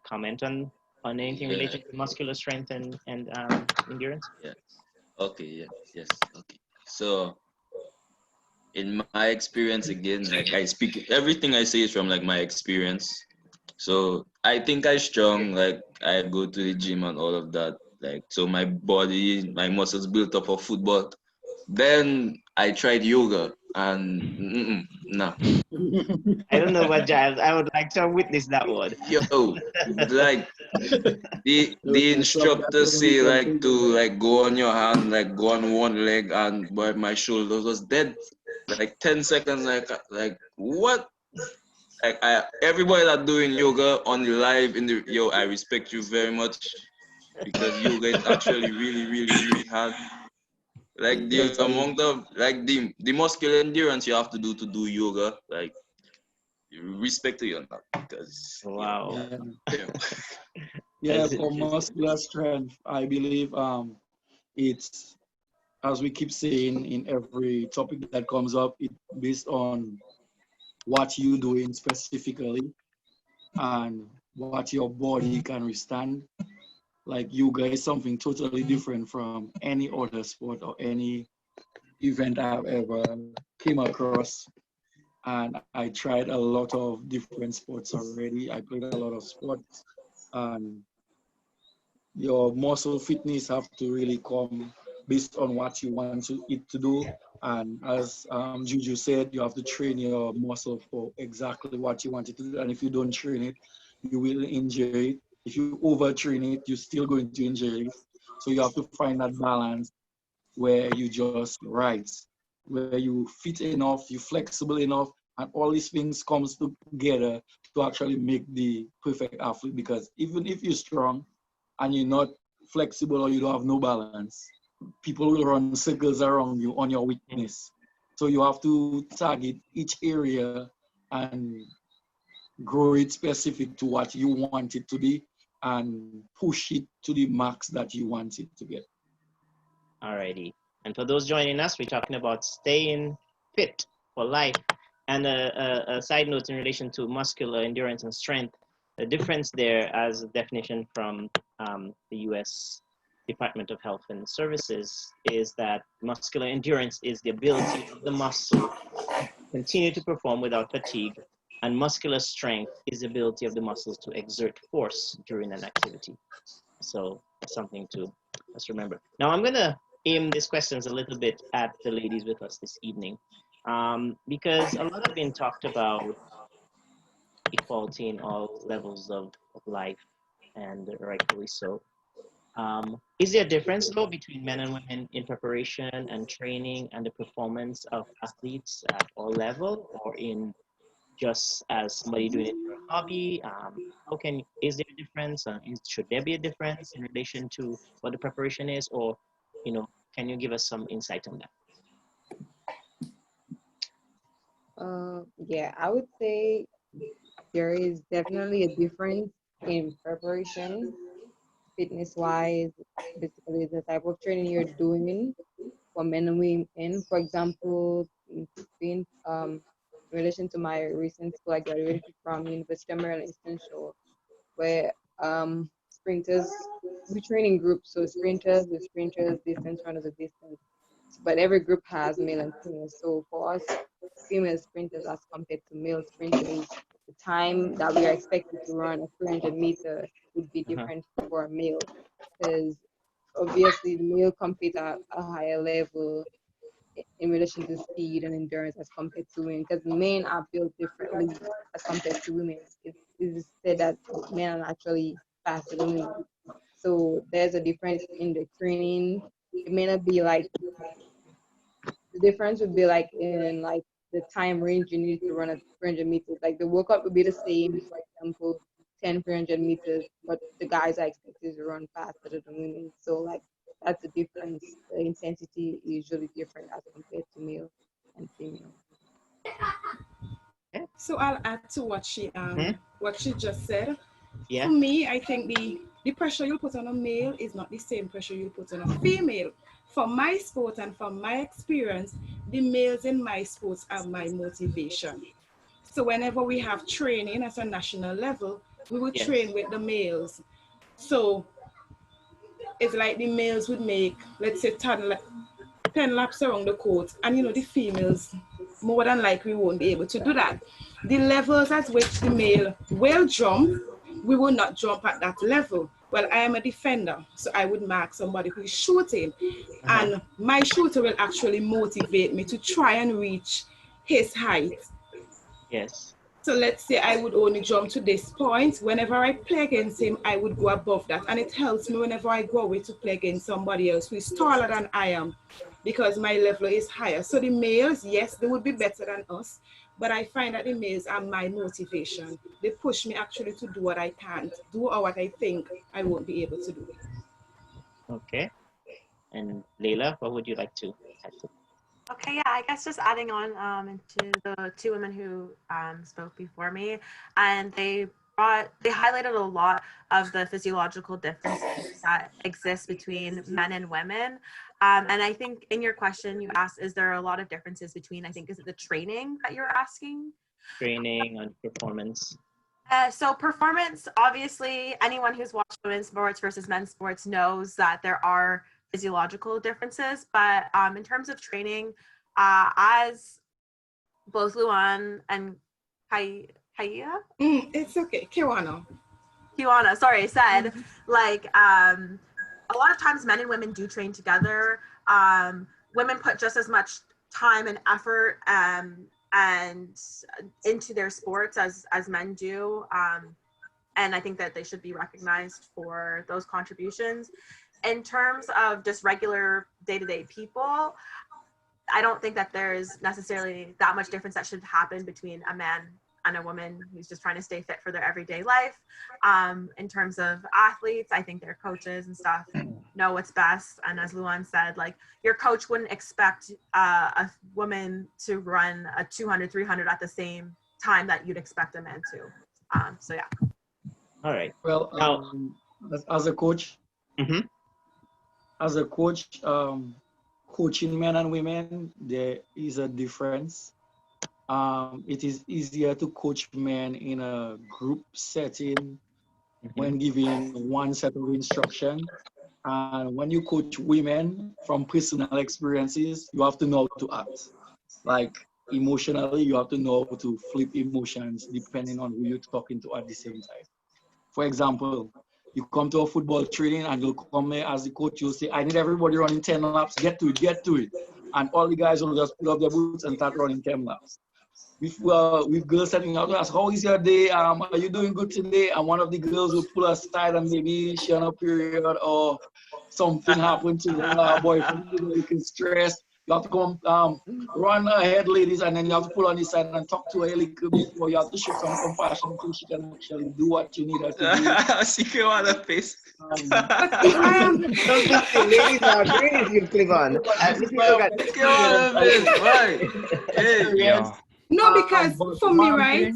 comment on anything related to muscular strength and endurance? Yeah. Okay. Yeah. Yes. Okay. So, in my experience, again, like I speak, everything I say is from like my experience. So I think I strong. Like I go to the gym and all of that. Like so, my body, my muscles built up for football. Then I tried yoga and no. I don't know about Gyles. I would like to witness that one. Yo, like the instructor say like to like go on your hand, like go on one leg, and but my shoulder was dead. Like 10 seconds, like what? Like everybody that doing yoga on the live in the I respect you very much because yoga is actually really, really, really hard. Like the amount of like the muscular endurance you have to do yoga, like respect to you on that because wow. Yeah, for muscular strength, I believe it's, as we keep saying in every topic that comes up, it's based on what you're doing specifically and what your body can withstand. Like yoga is something totally different from any other sport or any event I've ever came across. And I tried a lot of different sports already. I played a lot of sports, and your muscle fitness have to really come based on what you want it to do. And as Juju said, you have to train your muscle for exactly what you want it to do. And if you don't train it, you will injure it. If you overtrain it, you're still going to injure it. So you have to find that balance where you just right, where you fit enough, you flexible enough, and all these things comes together to actually make the perfect athlete. Because even if you're strong and you're not flexible or you don't have no balance, people will run circles around you on your weakness. So you have to target each area and grow it specific to what you want it to be and push it to the max that you want it to get. Alrighty. And for those joining us, we're talking about staying fit for life. And a side note in relation to muscular endurance and strength, the difference there as a definition from the US Department of Health and Services is that muscular endurance is the ability of the muscle to continue to perform without fatigue, and muscular strength is the ability of the muscles to exert force during an activity. So that's something to just remember. Now I'm gonna aim these questions a little bit at the ladies with us this evening, because a lot have been talked about equality in all levels of life, and rightfully so. Is there a difference though between men and women in preparation and training and the performance of athletes at all level, or in just as somebody doing it for a hobby? Is there a difference? Should there be a difference in relation to what the preparation is, or can you give us some insight on that? Yeah, I would say there is definitely a difference in preparation, fitness-wise, basically the type of training you're doing for men and women. For example, in relation to my recent school, I graduated from University of Maryland Eastern Shore, where sprinters, we train in groups. So sprinters, distance runners, the distance. But every group has male and female. So for us, female sprinters as compared to male sprinters, the time that we are expected to run a 300 meter would be different for a male, because obviously the male compete at a higher level in relation to speed and endurance as compared to women, because men are built differently as compared to women. It is said that men are actually faster than women. So there's a difference in the training. It may not be like, the difference would be like in like the time range you need to run at 300 meters. Like the workout would be the same, for example, 10 300 meters, but the guys are expected to run faster than women. So like that's the difference. The intensity is usually different as compared to male and female. So I'll add to what she just said. Yeah. For me, I think the pressure you put on a male is not the same pressure you put on a female. For my sport and from my experience, the males in my sports are my motivation. So whenever we have training at a national level, we will train with the males. So it's like the males would make, let's say, 10 laps around the court, and the females more than likely won't be able to do that. The levels at which the male will jump, we will not jump at that level. Well, I am a defender, so I would mark somebody who is shooting, and my shooter will actually motivate me to try and reach his height. Yes. So let's say I would only jump to this point. Whenever I play against him, I would go above that. And it helps me whenever I go away to play against somebody else who is taller than I am, because my level is higher. So the males, yes, they would be better than us, but I find that the males are my motivation. They push me actually to do what I can't do or what I think I won't be able to do. Okay. And Leila, what would you like to add to? Okay, yeah, I guess just adding on into the two women who spoke before me, and they highlighted a lot of the physiological differences that exist between men and women. And I think in your question you asked, is there a lot of differences between, I think, is it the training that you're asking? Training and performance. So performance, obviously, anyone who's watched women's sports versus men's sports knows that there are physiological differences, but in terms of training, as both Luan and Kaywana? It's okay, Kaywana, sorry, said, like, a lot of times men and women do train together. Women put just as much time and effort and into their sports as men do. And I think that they should be recognized for those contributions. In terms of just regular day-to-day people, I don't think that there's necessarily that much difference that should happen between a man and a woman who's just trying to stay fit for their everyday life. In terms of athletes, I think their coaches and stuff know what's best. And as Luan said, like, your coach wouldn't expect a woman to run a 200, 300 at the same time that you'd expect a man to. So yeah. All right. Well, as a coach, coaching men and women, there is a difference. It is easier to coach men in a group setting when giving one set of instruction And when you coach women from personal experiences, you have to know how to act. Like emotionally, you have to know how to flip emotions depending on who you're talking to at the same time. For example, you come to a football training and you'll come there as the coach, you'll say, I need everybody running 10 laps, get to it. And all the guys will just put up their boots and start running 10 laps. With girls setting out to ask, how is your day? Are you doing good today? And one of the girls will pull aside and maybe she on a period or something happened to her boyfriend, looking stressed. You have to come run ahead, ladies, and then you have to pull on the side and talk to her a little bit, or you have to show some compassion so she can actually do what you need her to do. See Kaywana face. Ladies are agreeing with you, Clevon. Kaywana face, right? Hey, Yeah. No, because for me, right?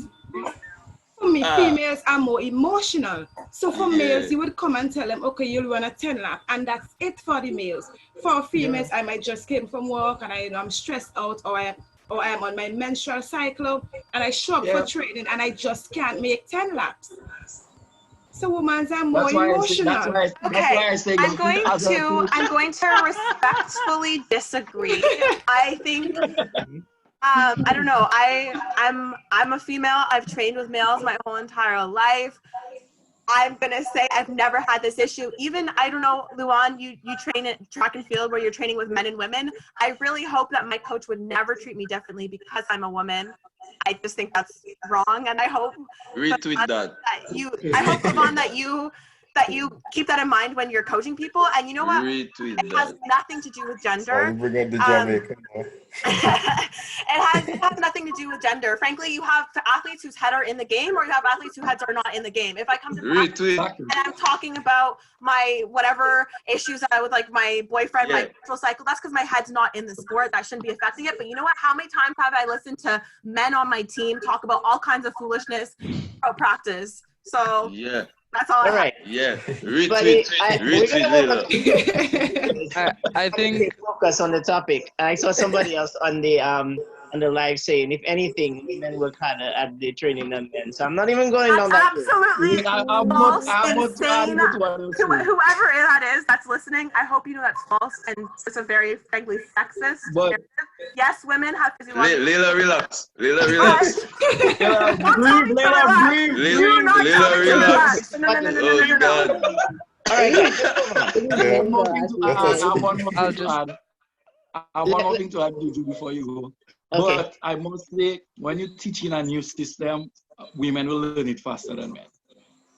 For me, Ah. females are more emotional. So for males, you would come and tell them, okay, you'll run a 10 lap, and that's it for the males. For females, I might just came from work and I'm stressed out, or I'm on my menstrual cycle and I show up for training and I just can't make 10 laps. So women are more emotional. I'm going to respectfully disagree. I think I don't know. I'm a female. I've trained with males my whole entire life. I'm gonna say I've never had this issue. Even, I don't know, Luan, you train at track and field where you're training with men and women. I really hope that my coach would never treat me differently because I'm a woman. I just think that's wrong, and I hope retweet that. I hope, Clevon, that you keep that in mind when you're coaching people. And you know what? Retweet it has nothing to do with gender. Bring up the Jamaican. It has nothing to do with gender. Frankly, you have athletes whose head are in the game, or you have athletes whose heads are not in the game. If I come to practice and I'm talking about my whatever issues with like my boyfriend, my menstrual cycle, that's because my head's not in the sport. That shouldn't be affecting it. But you know what? How many times have I listened to men on my team talk about all kinds of foolishness about practice? So yeah. That's all. All right. Yeah. Retweet Leila. I think focus on the topic. I saw somebody else on the live saying, if anything, women work harder at the training than men. So I'm not even going down that road. Absolutely false, insane. Whoever that is that's listening, I hope you know that's false and it's a very, frankly, sexist narrative. Yes, women have physiological. Leila, relax. Leila, relax. Leila, breathe. Leila, relax. No. Oh, God. All right, I have one more thing to add, Juju, before you go. Okay. But I must say, when you teach in a new system, women will learn it faster than men.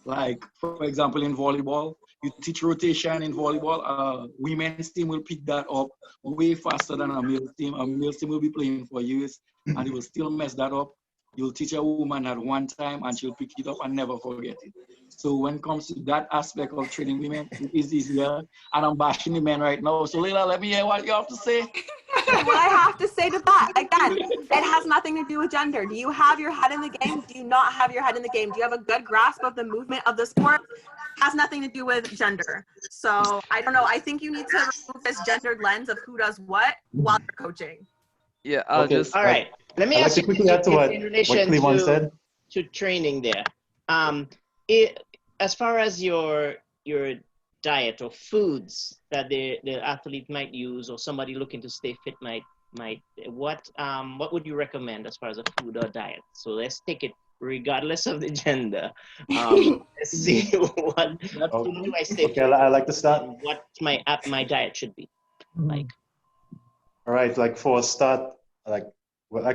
Like, for example, in volleyball, you teach rotation in volleyball, women's team will pick that up way faster than a male team. A male team will be playing for years, and they will still mess that up. You'll teach a woman at one time, and she'll pick it up and never forget it. So when it comes to that aspect of training women, it is easier. And I'm bashing the men right now. So Leila, let me hear what you have to say. What I have to say to that, again, it has nothing to do with gender. Do you have your head in the game? Do you not have your head in the game? Do you have a good grasp of the movement of the sport? It has nothing to do with gender. So I don't know. I think you need to remove this gendered lens of who does what while you're coaching. Yeah, all right. Let me ask you quickly add to what Clevon said. To training there. As far as your diet or foods that the athlete might use, or somebody looking to stay fit might what would you recommend as far as a food or diet? So let's take it regardless of the gender. Let's see what do I stay fit? I like to start. What my diet should be like. All right, like for a start, like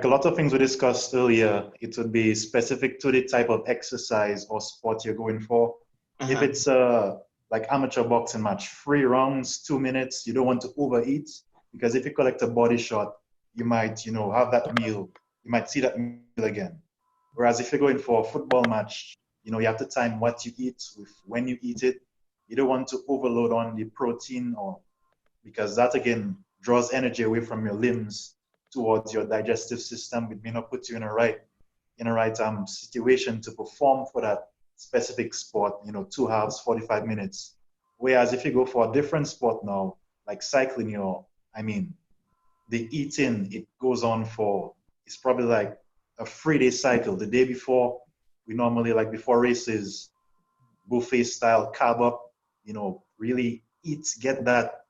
a lot of things we discussed earlier, it would be specific to the type of exercise or sport you're going for. If it's like amateur boxing match, 3 rounds, 2 minutes, you don't want to overeat, because if you collect a body shot, you might, have that meal, you might see that meal again. Whereas if you're going for a football match, you have to time what you eat with when you eat it. You don't want to overload on the protein, because that again draws energy away from your limbs towards your digestive system. It may not put you in a right situation to perform for that specific sport, 2 halves, 45 minutes. Whereas if you go for a different sport now, like cycling, the eating, it goes on for, it's probably like a 3-day cycle. The day before, we normally, like before races, buffet style, carb up, really get that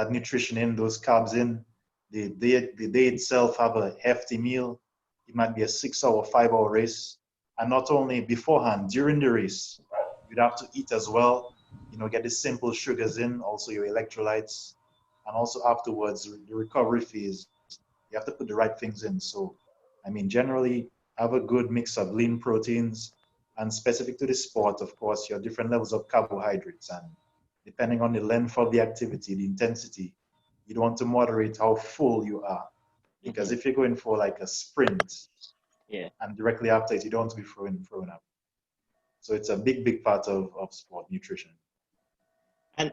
nutrition in, those carbs in. The day itself have a hefty meal. It might be a 6-hour, 5-hour race. And not only beforehand, during the race, you'd have to eat as well. Get the simple sugars in, also your electrolytes. And also afterwards, the recovery phase, you have to put the right things in. So, generally, have a good mix of lean proteins, and specific to the sport, of course, your different levels of carbohydrates. And depending on the length of the activity, the intensity, you'd want to moderate how full you are. Because if you're going for like a sprint, and directly after it, you don't want to be throwing up. So it's a big part of sport nutrition. And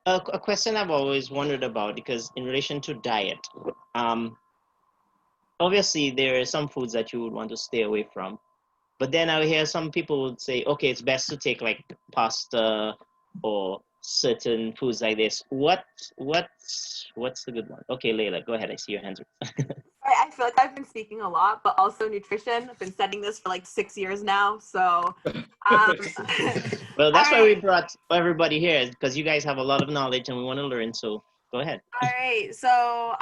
a question I've always wondered about, because in relation to diet, obviously there are some foods that you would want to stay away from. But then I hear some people would say, okay, it's best to take like pasta or certain foods like this. What's the good one? Okay, Leila, go ahead. I see your hands. I feel like I've been speaking a lot, but also nutrition. I've been studying this for like 6 years now. So, well, that's why we brought everybody here, because you guys have a lot of knowledge and we want to learn. So go ahead. All right. So,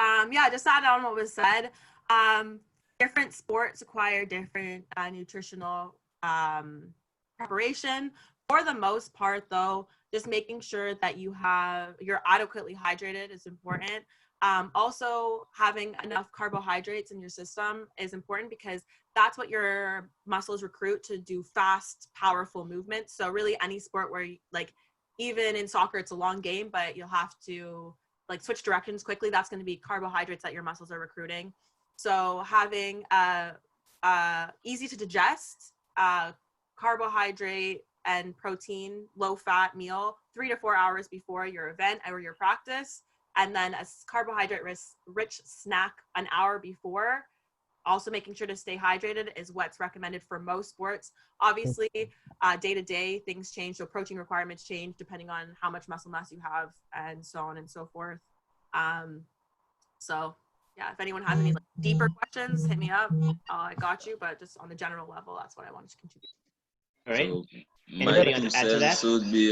just to add on what was said, different sports require different nutritional preparation. For the most part, though, just making sure that you're adequately hydrated is important. Also, having enough carbohydrates in your system is important, because that's what your muscles recruit to do fast, powerful movements. So really any sport where even in soccer, it's a long game, but you'll have to switch directions quickly. That's going to be carbohydrates that your muscles are recruiting. So having easy to digest carbohydrate and protein, low fat meal 3 to 4 hours before your event or your practice, and then a carbohydrate rich snack an hour before. Also making sure to stay hydrated is what's recommended for most sports. Obviously, day to day things change, so protein requirements change depending on how much muscle mass you have, and so on and so forth. So yeah, if anyone has any deeper questions, hit me up. I got you, but just on the general level, that's what I wanted to contribute. All right. So Anybody my want 2 to add to that? cents would be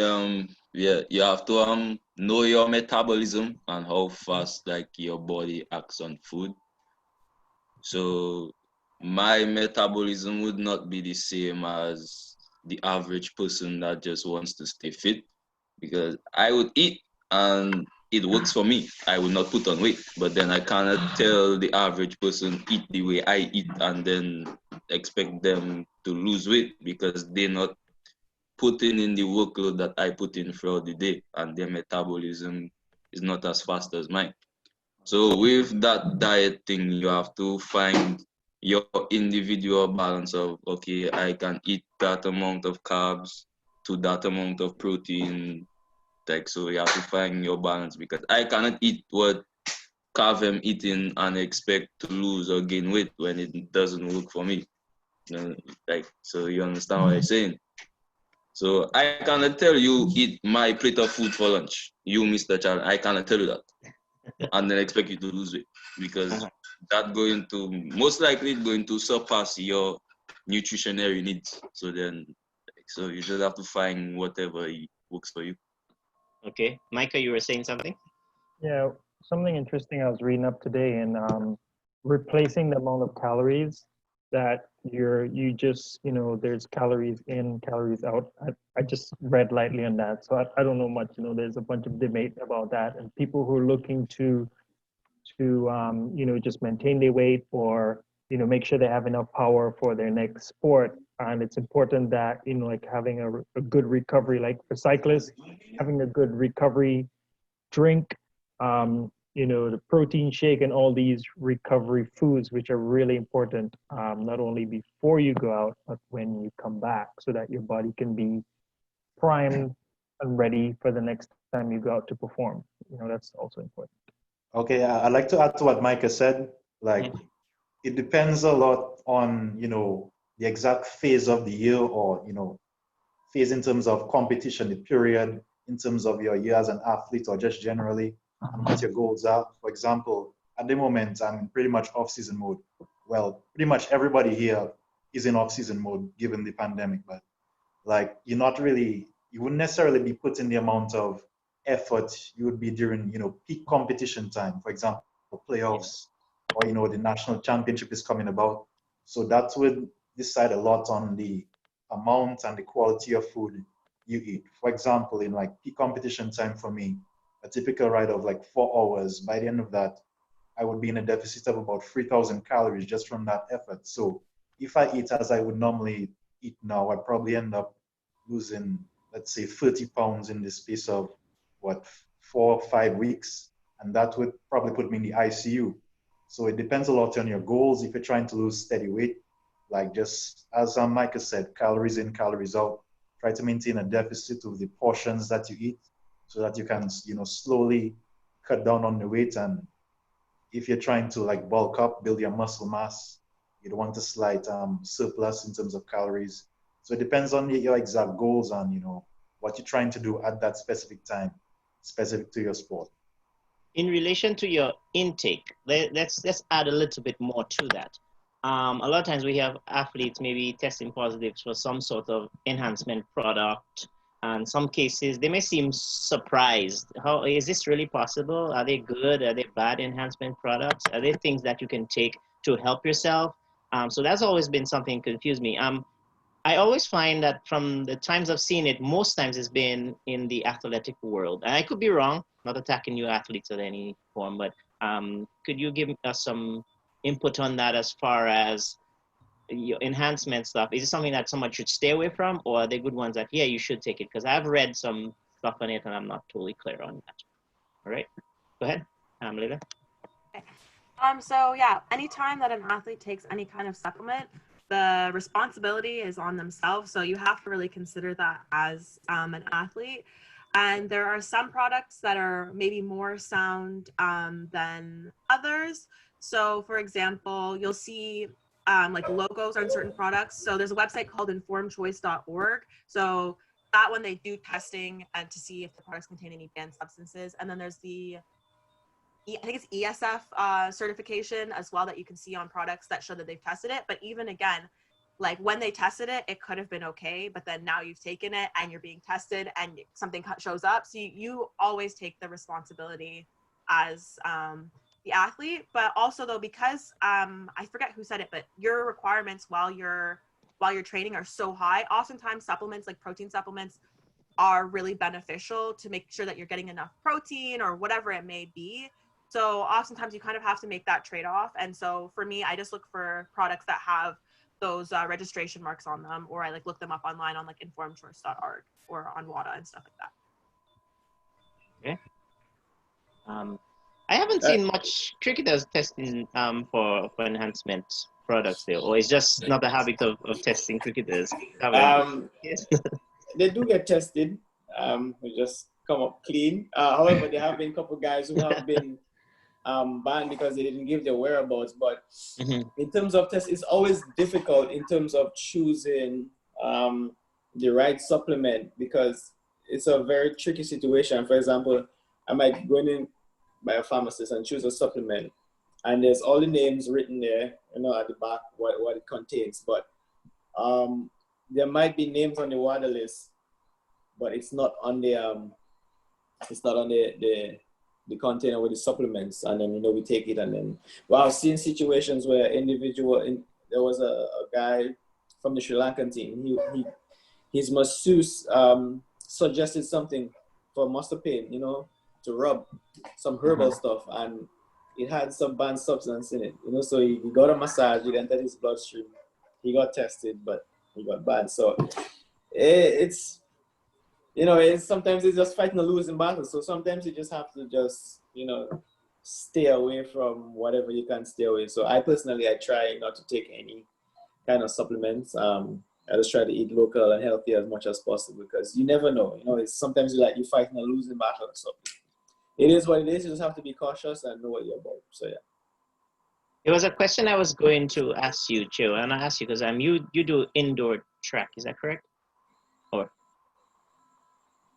you have to know your metabolism and how fast your body acts on food. So my metabolism would not be the same as the average person that just wants to stay fit, because I would eat and it works for me. I will not put on weight, but then I cannot tell the average person eat the way I eat and then expect them to lose weight, because they're not putting in the workload that I put in throughout the day, and their metabolism is not as fast as mine. So with that diet thing, you have to find your individual balance of, okay, I can eat that amount of carbs to that amount of protein. So you have to find your balance, because I cannot eat what carb I'm eating and expect to lose or gain weight when it doesn't work for me. So you understand what I'm saying? So I cannot tell you eat my plate of food for lunch. You, Mr. Child, I cannot tell you that. And then expect you to lose weight, because that's going to most likely going to surpass your nutritionary needs. So you just have to find whatever works for you. Okay, Micah, you were saying something? Yeah, something interesting I was reading up today, and replacing the amount of calories that you just, there's calories in, calories out. I just read lightly on that, so I don't know much. There's a bunch of debate about that, and people who are looking to just maintain their weight, or make sure they have enough power for their next sport. And it's important that having a good recovery, like for cyclists, having a good recovery drink, the protein shake and all these recovery foods, which are really important, not only before you go out, but when you come back, so that your body can be primed and ready for the next time you go out to perform. That's also important. Okay, I'd like to add to what Micah said. It depends a lot on, the exact phase of the year, or, phase in terms of competition, the period, in terms of your year as an athlete, or just generally, and what your goals are. For example, at the moment, I'm in pretty much off-season mode. Well, pretty much everybody here is in off-season mode given the pandemic, but you wouldn't necessarily be putting the amount of effort you would be during, peak competition time, for example, playoffs, or, the national championship is coming about. So that would decide a lot on the amount and the quality of food you eat. For example, in like peak competition time for me, a typical ride of like 4 hours, by the end of that, I would be in a deficit of about 3,000 calories just from that effort. So if I eat as I would normally eat now, I'd probably end up losing, let's say, 30 pounds in the space of, 4 or 5 weeks. And that would probably put me in the ICU. So it depends a lot on your goals. If you're trying to lose steady weight, like just as Micah said, calories in, calories out, try to maintain a deficit of the portions that you eat so that you can, slowly cut down on the weight. And if you're trying to like bulk up, build your muscle mass, you don't want a slight surplus in terms of calories. So it depends on your exact goals and, what you're trying to do at that specific time, specific to your sport. In relation to your intake, let's add a little bit more to that. A lot of times we have athletes maybe testing positive for some sort of enhancement product. And some cases, they may seem surprised. How is this really possible? Are they good? Are they bad enhancement products? Are they things that you can take to help yourself? So that's always been something confused me. I always find that from the times I've seen it, most times it's been in the athletic world. And I could be wrong, not attacking you athletes in any form, but could you give us some input on that as far as your enhancement stuff? Is it something that someone should stay away from, or are they good ones that, yeah, you should take it? Because I've read some stuff on it and I'm not totally clear on that. All right, go ahead, Leila. Okay. So yeah, anytime that an athlete takes any kind of supplement, the responsibility is on themselves. So you have to really consider that as an athlete. And there are some products that are maybe more sound than others. So for example, you'll see like logos on certain products. So there's a website called informedchoice.org. So that one, they do testing and to see if the products contain any banned substances. And then there's the I think it's ESF certification as well that you can see on products that show that they've tested it. But even again, like when they tested it, it could have been okay, but then now you've taken it and you're being tested and something shows up. So you always take the responsibility as the athlete. But also though, because I forget who said it, but your requirements while you're training are so high, oftentimes supplements like protein supplements are really beneficial to make sure that you're getting enough protein or whatever it may be. So oftentimes you kind of have to make that trade-off. And so for me, I just look for products that have those registration marks on them, or I like look them up online on like informedchoice.org or on WADA and stuff like that. Okay. I haven't seen much cricketers testing for enhancement products there, or it's just not the habit of testing cricketers. They do get tested. We just come up clean. However, there have been a couple guys who have been banned because they didn't give their whereabouts. But in terms of tests, it's always difficult in terms of choosing the right supplement because it's a very tricky situation. For example, I might go in by a pharmacist and choose a supplement, and there's all the names written there, at the back what it contains. But there might be names on the water list, but it's not on the container with the supplements, and then we take it, and then I've seen situations where there was a guy from the Sri Lankan team. His masseuse suggested something for muscle pain, to rub some herbal stuff, and it had some banned substance in it, so he got a massage, it entered his bloodstream, he got tested, but he got banned. So it's sometimes it's just fighting a losing battle. So sometimes you just have to stay away from whatever you can stay away. So I try not to take any kind of supplements. I just try to eat local and healthy as much as possible because you never know. It's sometimes you're fighting a losing battle. So it is what it is. You just have to be cautious and know what you're about. So yeah. There was a question I was going to ask you, Cheo, and I asked you because you do indoor track. Is that correct? Or?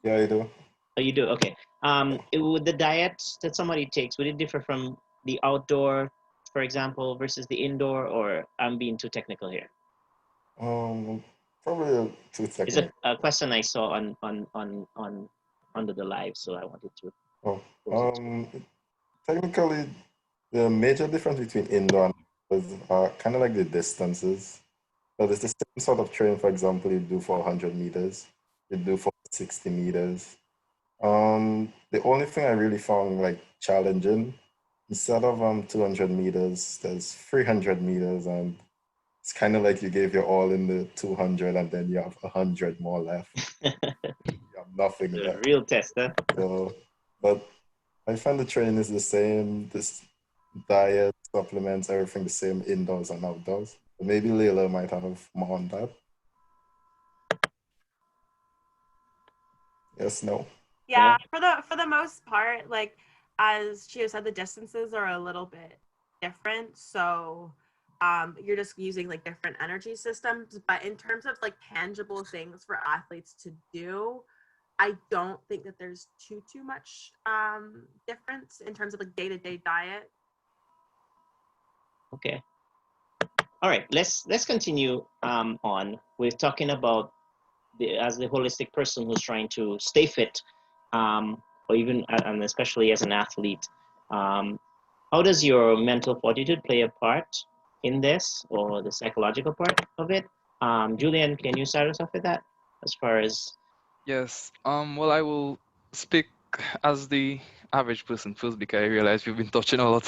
Yeah, I do. Oh, you do? Okay. Would the diet that somebody takes, would it differ from the outdoor, for example, versus the indoor, or I'm being too technical here? Probably too technical. It's a question I saw on under the live, so I wanted to. Technically, the major difference between indoor and outdoors are kind of like the distances. But it's the same sort of training, for example, you do for 100 meters, you do for 60 meters. The only thing I really found like challenging, instead of 200 meters, there's 300 meters, and it's kind of like you gave your all in the 200 and then you have 100 more left. You have nothing The left. real tester. So, but I find the training is the same, this diet, supplements, everything the same indoors and outdoors. Maybe Leila might have more on that. Yes, no? Yeah, for the most part, like as Cheo said, the distances are a little bit different. So you're just using like different energy systems. But in terms of like tangible things for athletes to do, I don't think that there's too much difference in terms of like day-to-day diet. Okay. All right, let's continue on. We're talking about as the holistic person who's trying to stay fit, or even and especially as an athlete. How does your mental fortitude play a part in this, or the psychological part of it? Julian, can you start us off with that as far as? Yes. Well, I will speak as the average person first because I realize we've been touching a lot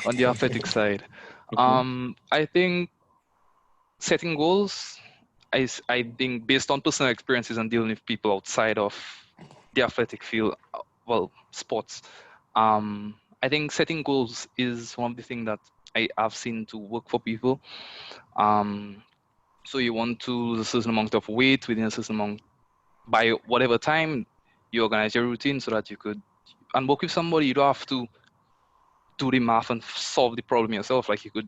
on the athletic side. I think setting goals, I think based on personal experiences and dealing with people outside of the athletic field, well, sports, I think setting goals is one of the things that I have seen to work for people. So you want to lose a certain amount of weight within a certain amount by whatever time. You organize your routine so that you could and work with somebody. You don't have to do the math and solve the problem yourself. Like you could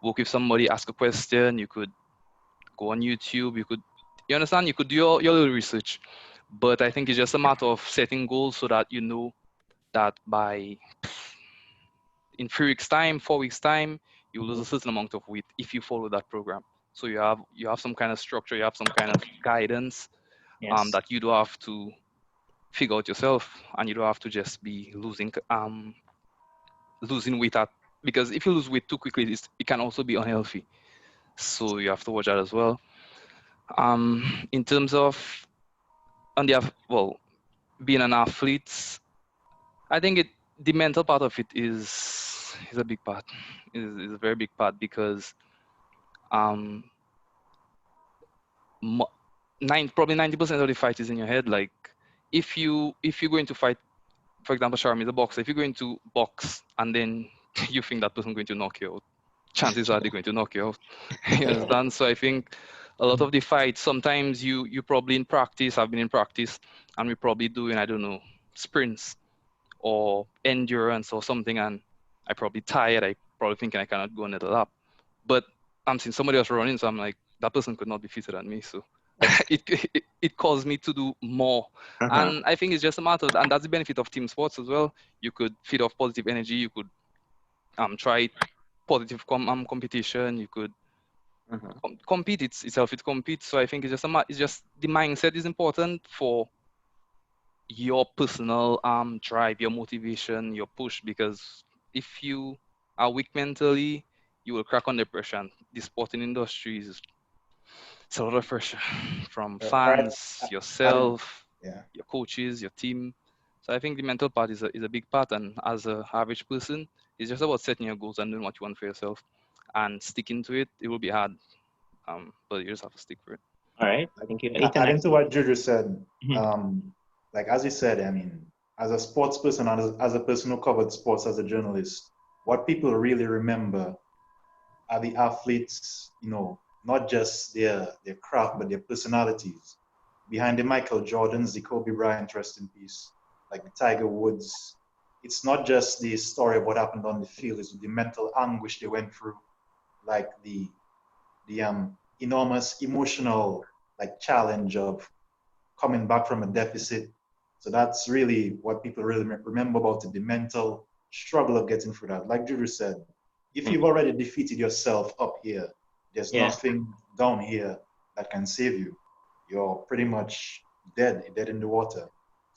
work with somebody, ask a question, you could go on YouTube, you understand, you could do your little research. But I think it's just a matter of setting goals so that you know that by in 3 weeks time, 4 weeks time, you lose a certain amount of weight if you follow that program. So you have some kind of structure, you have some kind of guidance. Yes. That you don't have to figure out yourself, and you don't have to just be losing weight because if you lose weight too quickly, it can also be unhealthy. So you have to watch that as well. In terms of being an athlete, I think the mental part of it is a big part. Is a very big part because probably 90% of the fight is in your head. Like if you're going to fight, for example, Sharm is a boxer. If you're going to box and then you think that person going to knock you out, chances are they're going to knock you out. You understand? So I think a lot of the fights, sometimes you probably in practice, I've been in practice, and we're probably doing, I don't know, sprints or endurance or something, and I probably tired. I probably thinking I cannot go another lap. But I'm seeing somebody else running, so I'm like, that person could not be fitter than me. So it caused me to do more. And I think it's just a matter of, and that's the benefit of team sports as well. You could feed off positive energy. You could try positive competition. You could compete itself. It competes. So I think it's just the mindset is important for your personal drive, your motivation, your push. Because if you are weak mentally, you will crack under pressure. And the sporting industry it's a lot of pressure from fans, yourself, your coaches, your team. So I think the mental part is a big part. And as an average person, it's just about setting your goals and doing what you want for yourself and sticking to it. It will be hard, but you just have to stick for it. All right, thank you. Adding to what Juju said, like as you said, I mean, as a sports person, as a person who covered sports as a journalist, what people really remember are the athletes, you know, not just their craft, but their personalities. Behind the Michael Jordans, the Kobe Bryant, rest in peace, like the Tiger Woods, it's not just the story of what happened on the field, it's the mental anguish they went through, like the enormous emotional like challenge of coming back from a deficit. So that's really what people really remember about it, the mental struggle of getting through that. Like Juju said, if you've already defeated yourself up here, there's nothing down here that can save you. You're pretty much dead in the water.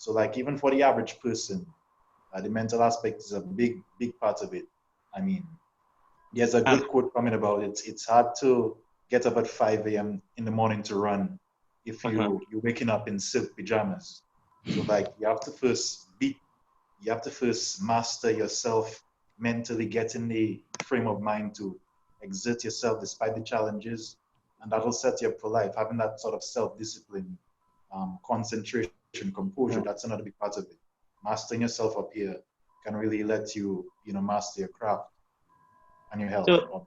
So like even for the average person, the mental aspect is a big part of it. I mean, there's a good quote coming about it. It's hard to get up at 5 a.m. in the morning to run if you're waking up in silk pajamas. So like you have to first master yourself mentally, get in the frame of mind to exert yourself despite the challenges, and that'll set you up for life. Having that sort of self-discipline, concentration, composure, that's another big part of it. Mastering yourself up here can really let you, master your craft and your health. So,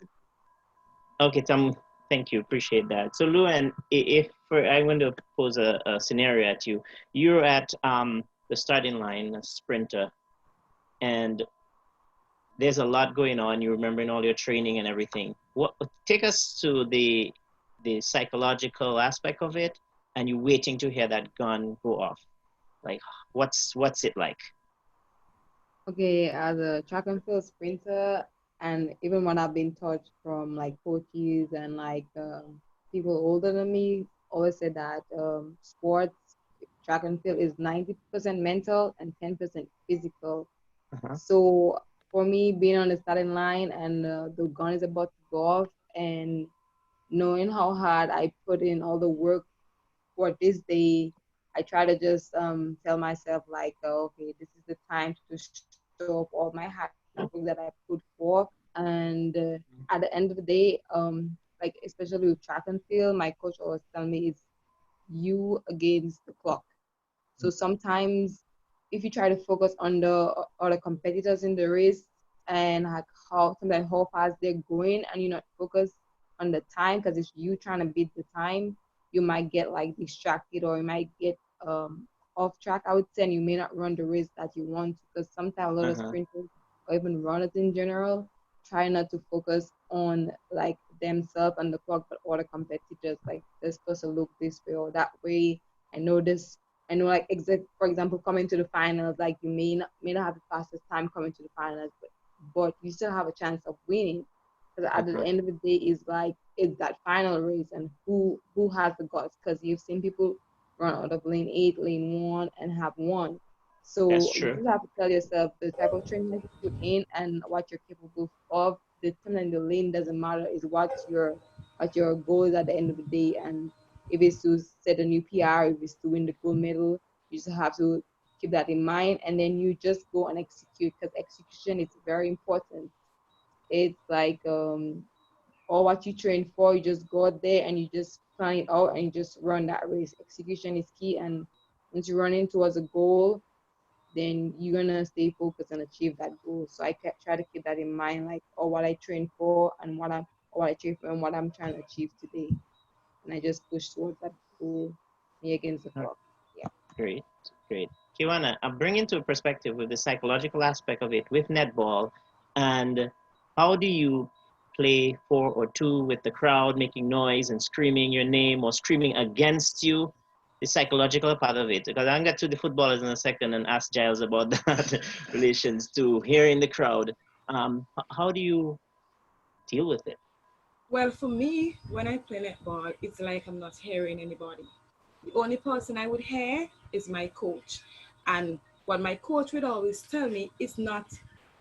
okay, Tom, thank you, appreciate that. So Luan, I want to pose a scenario at you. You're at the starting line, a sprinter, and there's a lot going on. You're remembering all your training and everything. Take us to the psychological aspect of it, and you're waiting to hear that gun go off. Like, what's it like? Okay, as a track and field sprinter, and even when I've been taught from like coaches and like people older than me, always said that sports, track and field is 90% mental and 10% physical. So for me, being on the starting line and the gun is about to go off, and knowing how hard I put in all the work for this day, I try to just tell myself like, okay, this is the time to show up all my hard work that I put forth. And at the end of the day, like especially with track and field, my coach always tell me it's you against the clock. So sometimes if you try to focus on the other competitors in the race and like how fast they're going, and you're not focused on the time, because it's you trying to beat the time, you might get like distracted, or you might get off track, I would say, and you may not run the race that you want, because sometimes a lot of sprinters or even runners in general try not to focus on like themselves and the clock, but other competitors, like this person look this way or that way. I know like for example, coming to the finals, like you may not have the fastest time coming to the finals, but you still have a chance of winning. Because at the end of the day, it's that final race, and who has the guts. Because you've seen people run out of lane 8, lane 1, and have won. So you just have to tell yourself the type of training that you put in and what you're capable of. Determining the lane doesn't matter. Is what your goal is at the end of the day. And if it's to set a new PR, if it's to win the gold medal, you just have to keep that in mind, and then you just go and execute, because execution is very important. It's like all what you train for, you just go out there and you just plan it out and you just run that race. Execution is key, and once you're running towards a goal, then you're gonna stay focused and achieve that goal. So I try to keep that in mind, like what I train for and what I'm trying to achieve today, and I just push towards that goal against the clock. Yeah. Great. Kaywana, I'm bringing to a perspective with the psychological aspect of it with netball, and how do you play 4 or 2 with the crowd making noise and screaming your name or screaming against you? The psychological part of it, because I'll get to the footballers in a second and ask Gyles about that relations to hearing the crowd. How do you deal with it? Well, for me, when I play netball, it's like I'm not hearing anybody. The only person I would hear is my coach. And what my coach would always tell me is not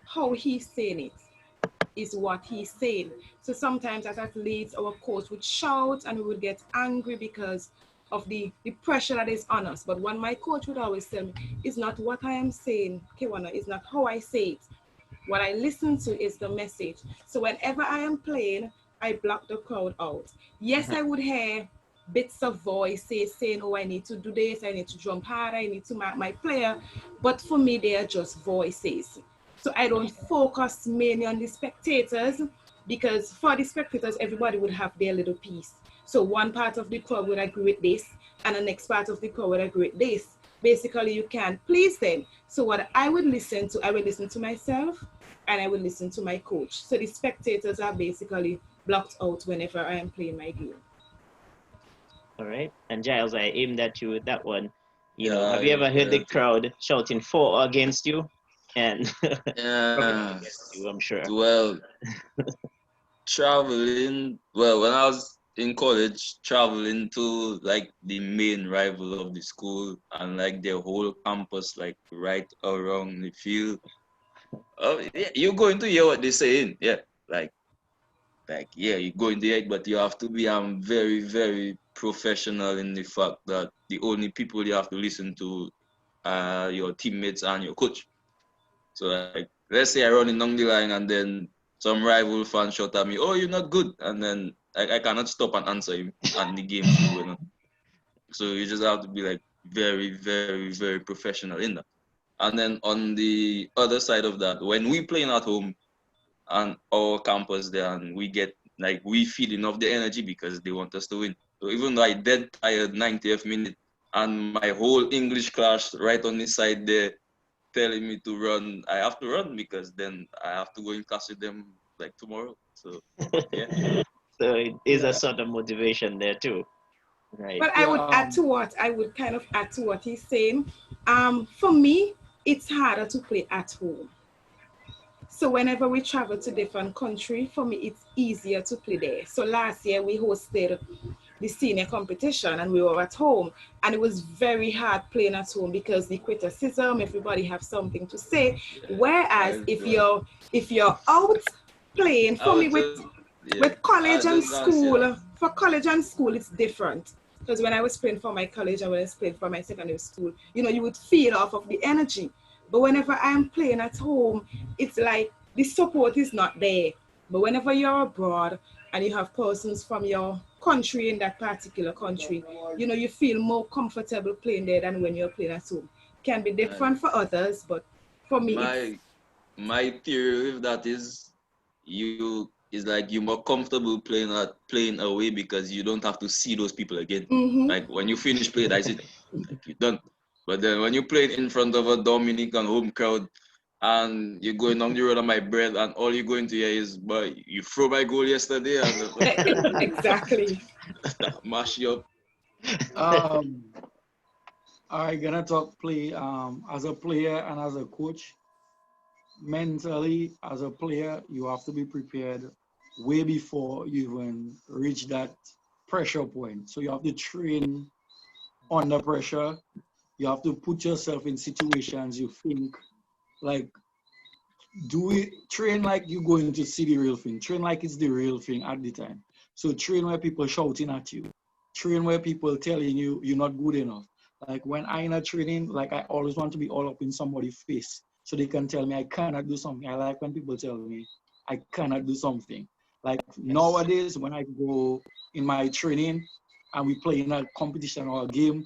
how he's saying it, is what he's saying. So sometimes as athletes, our coach would shout and we would get angry because of the pressure that is on us. But what my coach would always tell me is not what I am saying, Kaywana, is not how I say it. What I listen to is the message. So whenever I am playing, I block the crowd out. Yes, I would hear bits of voices saying, oh, I need to do this, I need to jump harder, I need to mark my player. But for me, they are just voices. So I don't focus mainly on the spectators, because for the spectators, everybody would have their little piece. So one part of the crowd would agree with this, and the next part of the crowd would agree with this. Basically, you can't please them. So what I would listen to myself, and I would listen to my coach. So the spectators are basically blocked out whenever I am playing my game. All right. And Gyles, I aimed at you with that one. Have you ever heard the crowd shouting for or against you? And against you, I'm sure. Well, traveling. Well, when I was in college, traveling to like the main rival of the school and like their whole campus, like right around the field. Yeah, you're going to hear what they're saying. Yeah, yeah, you're going to hear it, but you have to be very, very professional in the fact that the only people you have to listen to are your teammates and your coach. So like, let's say I run in down the line and then some rival fan shot at me, "Oh, you're not good," and then I cannot stop and answer him, and the game's still going on. So you just have to be like very, very, very professional in that. And then on the other side of that, when we playing at home and our campus there, and we get like we feeding off the energy because they want us to win. So even though I dead tired 90th minute and my whole English class right on the side there telling me to run, I have to run because then I have to go in class with them like tomorrow. So yeah. So it is a sort of motivation there too. Right. But I would add to what he's saying. For me, it's harder to play at home. So whenever we travel to different country, for me, it's easier to play there. So last year we hosted the senior competition and we were at home, and it was very hard playing at home because the criticism, everybody have something to say. Whereas if you're out playing, for me with college and school, for college and school, it's different. Because when I was playing for my college and when I was playing for my secondary school, you would feed off of the energy. But whenever I'm playing at home, it's like the support is not there. But whenever you're abroad and you have persons from your country in that particular country, you feel more comfortable playing there than when you're playing at home. Can be different for others, but for me, my theory with that is you're more comfortable playing away because you don't have to see those people again. Mm-hmm. Like when you finish playing, that's it. Like you're done. But then when you play in front of a Dominican home crowd and you're going down the road on my bread and all you're going to hear is, "But you threw my goal yesterday." And exactly. Mash you up. I'm gonna talk play as a player and as a coach. Mentally, as a player, you have to be prepared way before you even reach that pressure point. So you have to train under pressure. You have to put yourself in situations you think like, train like you're going to see the real thing. Train like it's the real thing at the time. So train where people shouting at you. Train where people telling you you're not good enough. Like when I'm not training, like I always want to be all up in somebody's face so they can tell me I cannot do something. I like when people tell me I cannot do something. Like nowadays when I go in my training and we play in a competition or a game,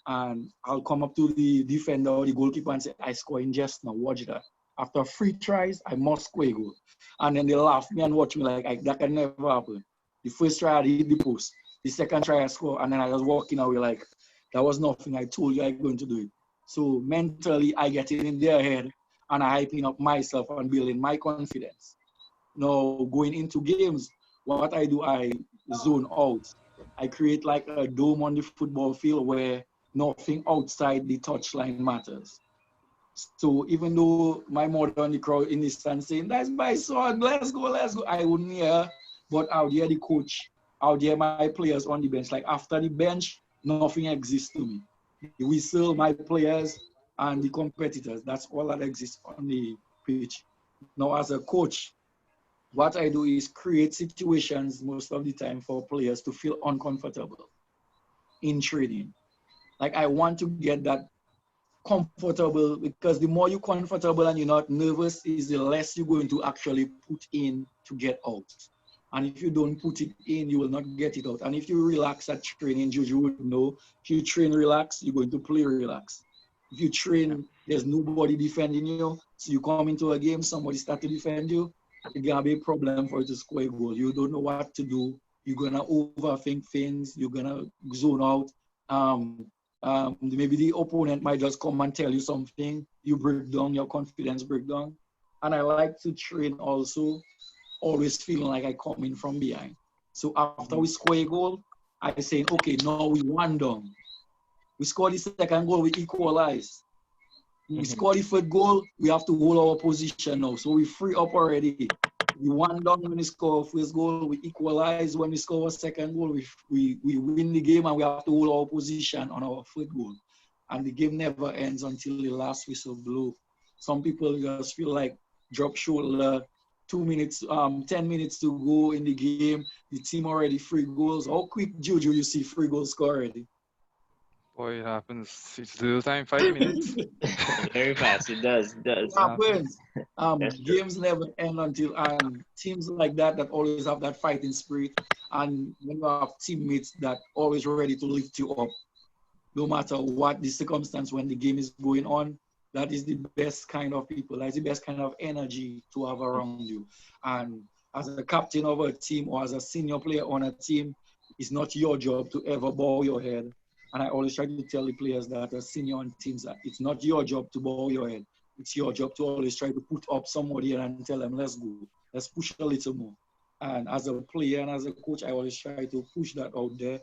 and I'll come up to the defender or the goalkeeper and say, "I score in just now, watch that. After 3 tries, I must score a goal." And then they laugh me and watch me like that can never happen. The first try I hit the post. The second try I score, and then I was walking away like, that was nothing. I told you I'm going to do it. So mentally, I get it in their head and I hyping up myself and building my confidence. Now, going into games, what I do, I zone out. I create like a dome on the football field where nothing outside the touchline matters. So even though my mother on the crowd in the stand saying, "That's my son, let's go," I wouldn't hear, but out there the coach, out there my players on the bench. Like after the bench, nothing exists to me. The whistle, my players, and the competitors, that's all that exists on the pitch. Now as a coach, what I do is create situations most of the time for players to feel uncomfortable in training. Like I want to get that comfortable, because the more you're comfortable and you're not nervous is the less you're going to actually put in to get out. And if you don't put it in, you will not get it out. And if you relax at training, you would know, if you train relax, you're going to play relax. If you train, there's nobody defending you, so you come into a game, somebody start to defend you, it's gonna be a problem for you to score a goal. You don't know what to do. You're gonna overthink things. You're gonna zone out. Maybe the opponent might just come and tell you something. You break down, your confidence break down. And I like to train also, always feeling like I come in from behind. So after we score a goal, I say, okay, now we 1 down. We score the second goal, we equalize. We score the third goal, we have to hold our position now. So we free up already. we won down when we score first goal, we equalize when we score a second goal, we win the game and we have to hold our position on our third goal. And the game never ends until the last whistle blow. Some people just feel like drop shoulder, 2 minutes, 10 minutes to go in the game, the team already 3 goals. How quick, Juju, you see 3 goals scored already? Boy, it happens. It's little time, 5 minutes. Very fast. It does. It does. It happens. Games never end until teams like that always have that fighting spirit, and when you have teammates that always ready to lift you up, no matter what the circumstance when the game is going on, that is the best kind of people. That's the best kind of energy to have around you. And as a captain of a team or as a senior player on a team, it's not your job to ever bow your head. And I always try to tell the players that are senior on teams that it's not your job to bow your head. It's your job to always try to put up somebody and tell them, let's go. Let's push a little more. And as a player and as a coach, I always try to push that out there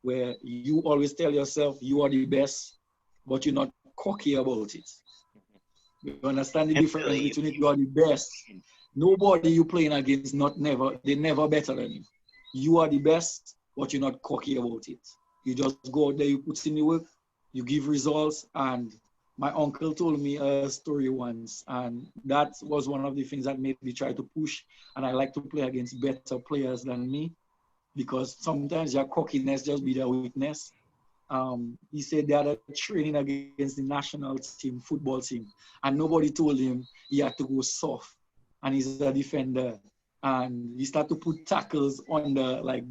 where you always tell yourself you are the best, but you're not cocky about it. You understand the difference between it? You are the best. Nobody you playing against, they're never better than you. You are the best, but you're not cocky about it. You just go out there, you put in the work, you give results. And my uncle told me a story once, and that was one of the things that made me try to push. And I like to play against better players than me, because sometimes your cockiness just be their weakness. He said they had a training against the national team, football team, and nobody told him he had to go soft. And he's a defender. And he started to put tackles on the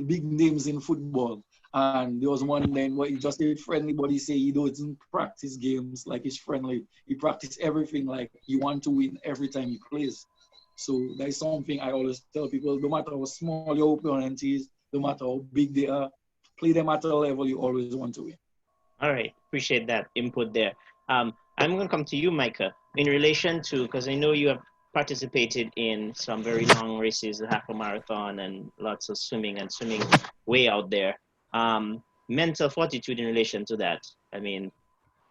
big names in football. And there was one then where he just did friendly, but he said he doesn't practice games like he's friendly. He practices everything like he wants to win every time he plays. So that's something I always tell people, no matter how small your opponent is, no matter how big they are, play them at a level you always want to win. All right, appreciate that input there. I'm going to come to you, Micah, in relation to, because I know you have participated in some very long races, the half a marathon and lots of swimming and swimming way out there. Mental fortitude in relation to that. I mean,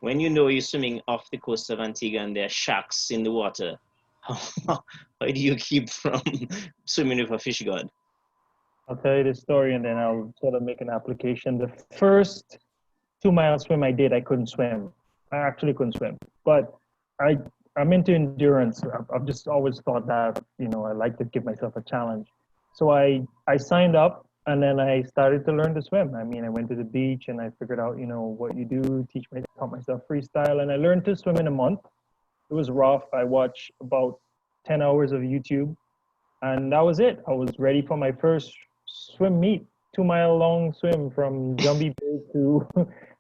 when you know you're swimming off the coast of Antigua and there are sharks in the water, how do you keep from swimming with a fish god? I'll tell you the story and then I'll sort of make an application. The first 2 mile swim I did, I couldn't swim. I actually couldn't swim. But I'm into endurance. I've just always thought that, I like to give myself a challenge. So I signed up and then I started to learn to swim. I mean, I went to the beach and I figured out, what you do, taught myself freestyle, and I learned to swim in a month. It was rough. I watched about 10 hours of YouTube and that was it. I was ready for my first swim meet, 2 mile long swim from Jumbie Bay to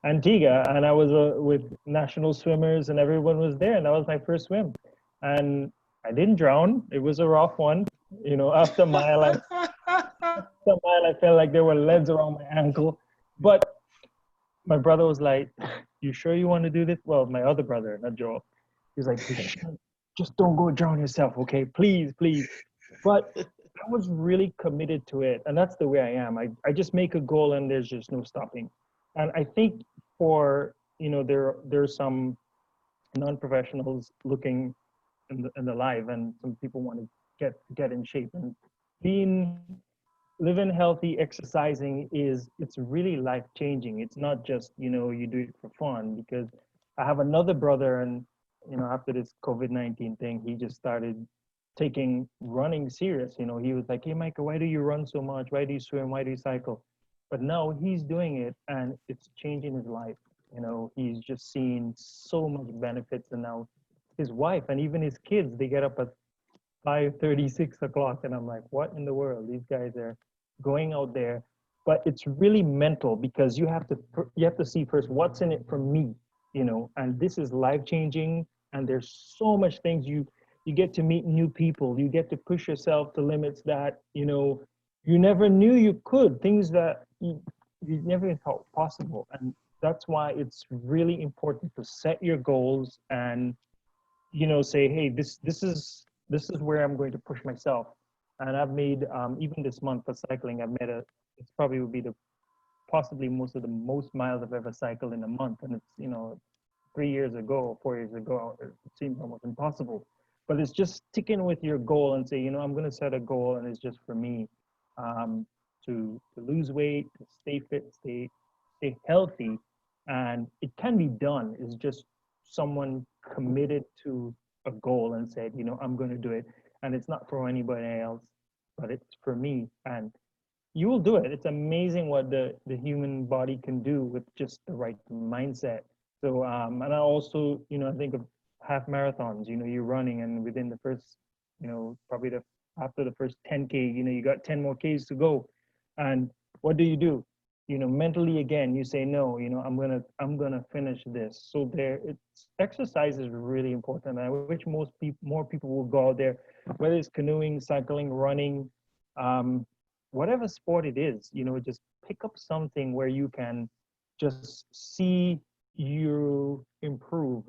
Antigua, and I was with national swimmers and everyone was there, and that was my first swim. And I didn't drown. It was a rough one. After a mile, I felt like there were legs around my ankle. But my brother was like, "You sure you want to do this?" Well, my other brother, not Joel. He was like, "Just don't go drown yourself, okay? Please, please." But I was really committed to it, and that's the way I am. I just make a goal and there's just no stopping. And I think for, there's some non-professionals looking in the live, and some people want to get in shape. And living healthy, exercising it's really life-changing. It's not just, you do it for fun, because I have another brother, and, after this COVID-19 thing, he just started taking running serious. He was like, "Hey, Micah, why do you run so much? Why do you swim? Why do you cycle?" But now he's doing it and it's changing his life. He's just seeing so much benefits. And now his wife and even his kids, they get up at 5:30, 6 o'clock. And I'm like, what in the world? These guys are going out there. But it's really mental, because you have to see first what's in it for me, and this is life changing. And there's so much things you get to meet new people. You get to push yourself to limits that, you never knew you could, things that you never thought possible. And that's why it's really important to set your goals and, say, hey, this is where I'm going to push myself. And I've made, even this month for cycling, it's probably would be possibly most miles I've ever cycled in a month. And it's, 3 years ago, 4 years ago, it seemed almost impossible. but it's just sticking with your goal and say, I'm going to set a goal and it's just for me, to lose weight, to stay fit, stay healthy. And it can be done. It's just someone committed to a goal and said, I'm going to do it. And it's not for anybody else, but it's for me. And you will do it. It's amazing what the human body can do with just the right mindset. So, and I also, I think of half marathons, you're running and within the first, probably after the first 10K, you got 10 more Ks to go. And what do? Mentally again, you say, no, I'm gonna finish this. So exercise is really important. I wish more people will go out there, whether it's canoeing, cycling, running, whatever sport it is, just pick up something where you can just see you improve,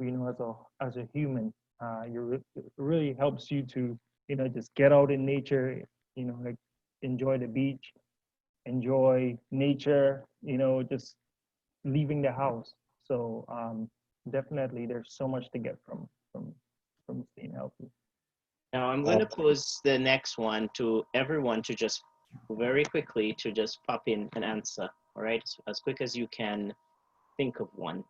as a human. It really helps you to, just get out in nature, like enjoy the beach, enjoy nature, just leaving the house. So definitely there's so much to get from staying healthy. Now I'm going to pose the next one to everyone to just very quickly to just pop in an answer. All right, so as quick as you can think of one.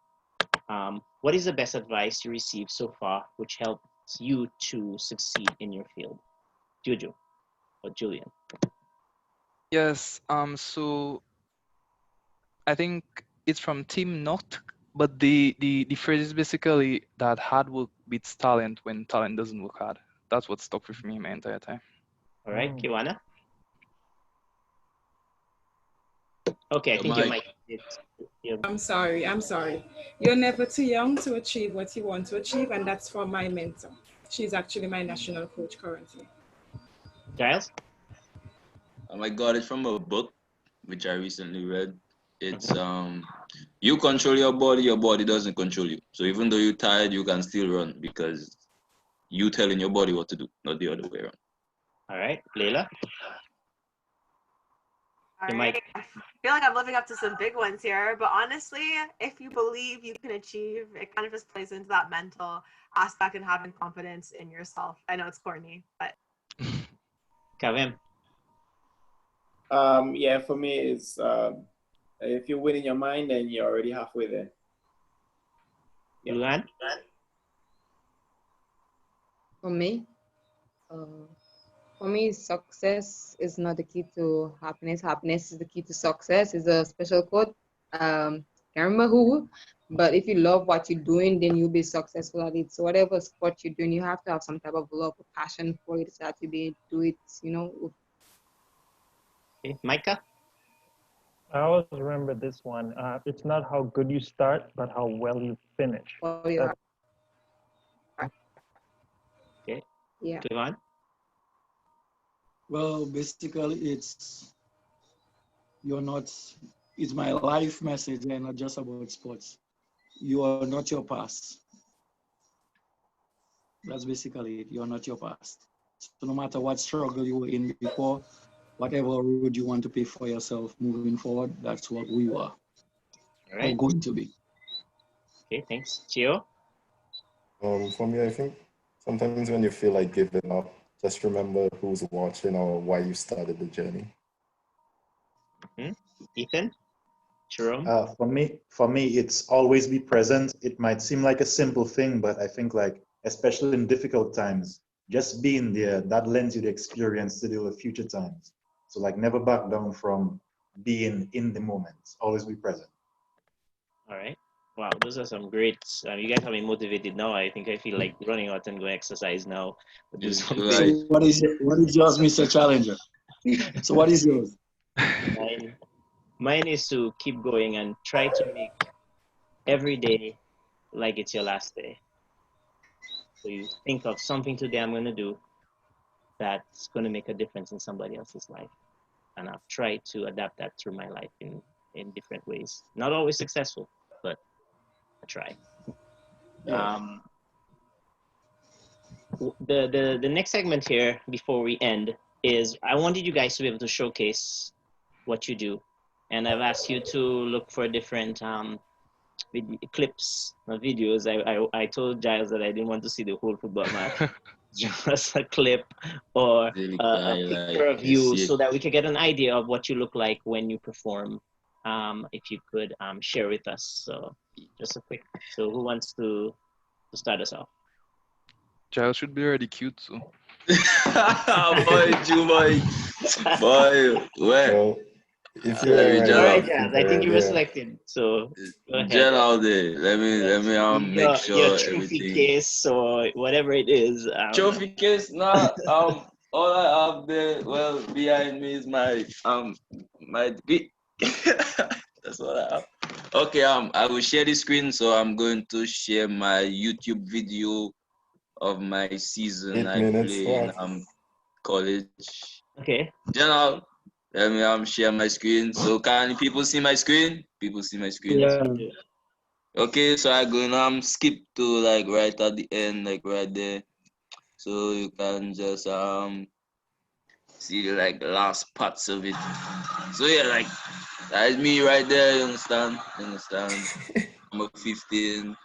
What is the best advice you received so far which helped you to succeed in your field? Jojo or Julian? Yes, so I think it's from Team Not, but the phrase is basically that hard work beats talent when talent doesn't work hard. That's what stuck with me my entire time. All right, Kaywana? Okay, I think you might. I'm sorry. You're never too young to achieve what you want to achieve, and that's from my mentor. She's actually my national coach currently. Gyles? I got it from a book, which I recently read. It's you control your body doesn't control you. So even though you're tired, you can still run because you telling your body what to do, not the other way around. All right, Leila? All right. I feel like I'm living up to some big ones here, but honestly, if you believe you can achieve, it kind of just plays into that mental aspect and having confidence in yourself. I know it's corny, but. Kevin? Yeah, for me, it's if you win in your mind, then you're already halfway there. Yeah. Luan? For me, success is not the key to happiness. Happiness is the key to success. It's a special quote. Can't remember who, but if you love what you're doing, then you'll be successful at it. So whatever sport you're doing, you have to have some type of love or passion for it so that you be able to do it, Okay. Micah? I always remember this one. It's not how good you start, but how well you finish. Okay. Yeah. Clevon? Well, basically, it's my life message and not just about sports. You are not your past. That's basically it. You're not your past. So no matter what struggle you were in before, whatever road you want to pay for yourself moving forward, that's what we are. All right. Or going to be. Okay, thanks. Cheo? For me, I think sometimes when you feel like giving up, just remember who's watching or why you started the journey. Mm-hmm. Ethan? Jerome? For me, it's always be present. It might seem like a simple thing, but I think especially in difficult times, just being there, that lends you the experience to deal with future times. So never back down from being in the moment. Always be present. All right. Wow, those are some great. You guys have me motivated now. I think I feel like running out and going exercise now. So what is yours, Mr. Challenger? So what is yours? Mine is to keep going and try to make every day like it's your last day. So you think of something today I'm going to do that's going to make a difference in somebody else's life. And I've tried to adapt that through my life in different ways. Not always successful, but I try. The next segment here before we end is I wanted you guys to be able to showcase what you do. And I've asked you to look for different clips, videos. I told Gyles that I didn't want to see the whole football match. us a clip or a picture of you so that we can get an idea of what you look like when you perform. If you could share with us. So just a quick. So who wants to start us off? Gyles should be already cute, so. Boy, boy, where? Well, if you're Let All right, right, Gyles, I think you were selected. So go ahead. Gel all day. Let me make sure your trophy everything. case or whatever it is. Trophy case, nah. All I have there, well, behind me is my degree. That's what I have. Okay, I will share the screen. So I'm going to share my YouTube video of my season 8 I minutes, play in what? college. Okay. General, let me share my screen. So can people see my screen? People see my screen. Yeah. Okay, so I'm gonna skip to like right at the end, like right there. So you can just see like the last parts of it. So yeah, like that is me right there, you understand? I'm a 15.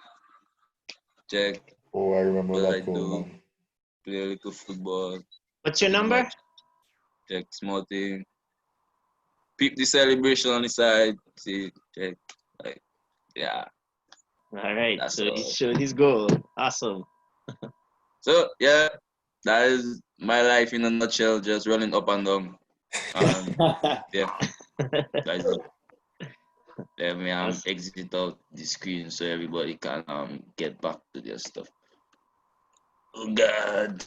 Check. Oh, I remember What I that goal, do. man. Play a little football. What's your number? Check, small thing. Peep the celebration on the side. See, check. Like, yeah. All right. That's So all. he showed his goal. Awesome. So yeah, that is my life in a nutshell, just running up and down. Yeah, that's it. Let me exit out the screen so everybody can get back to their stuff. Oh God,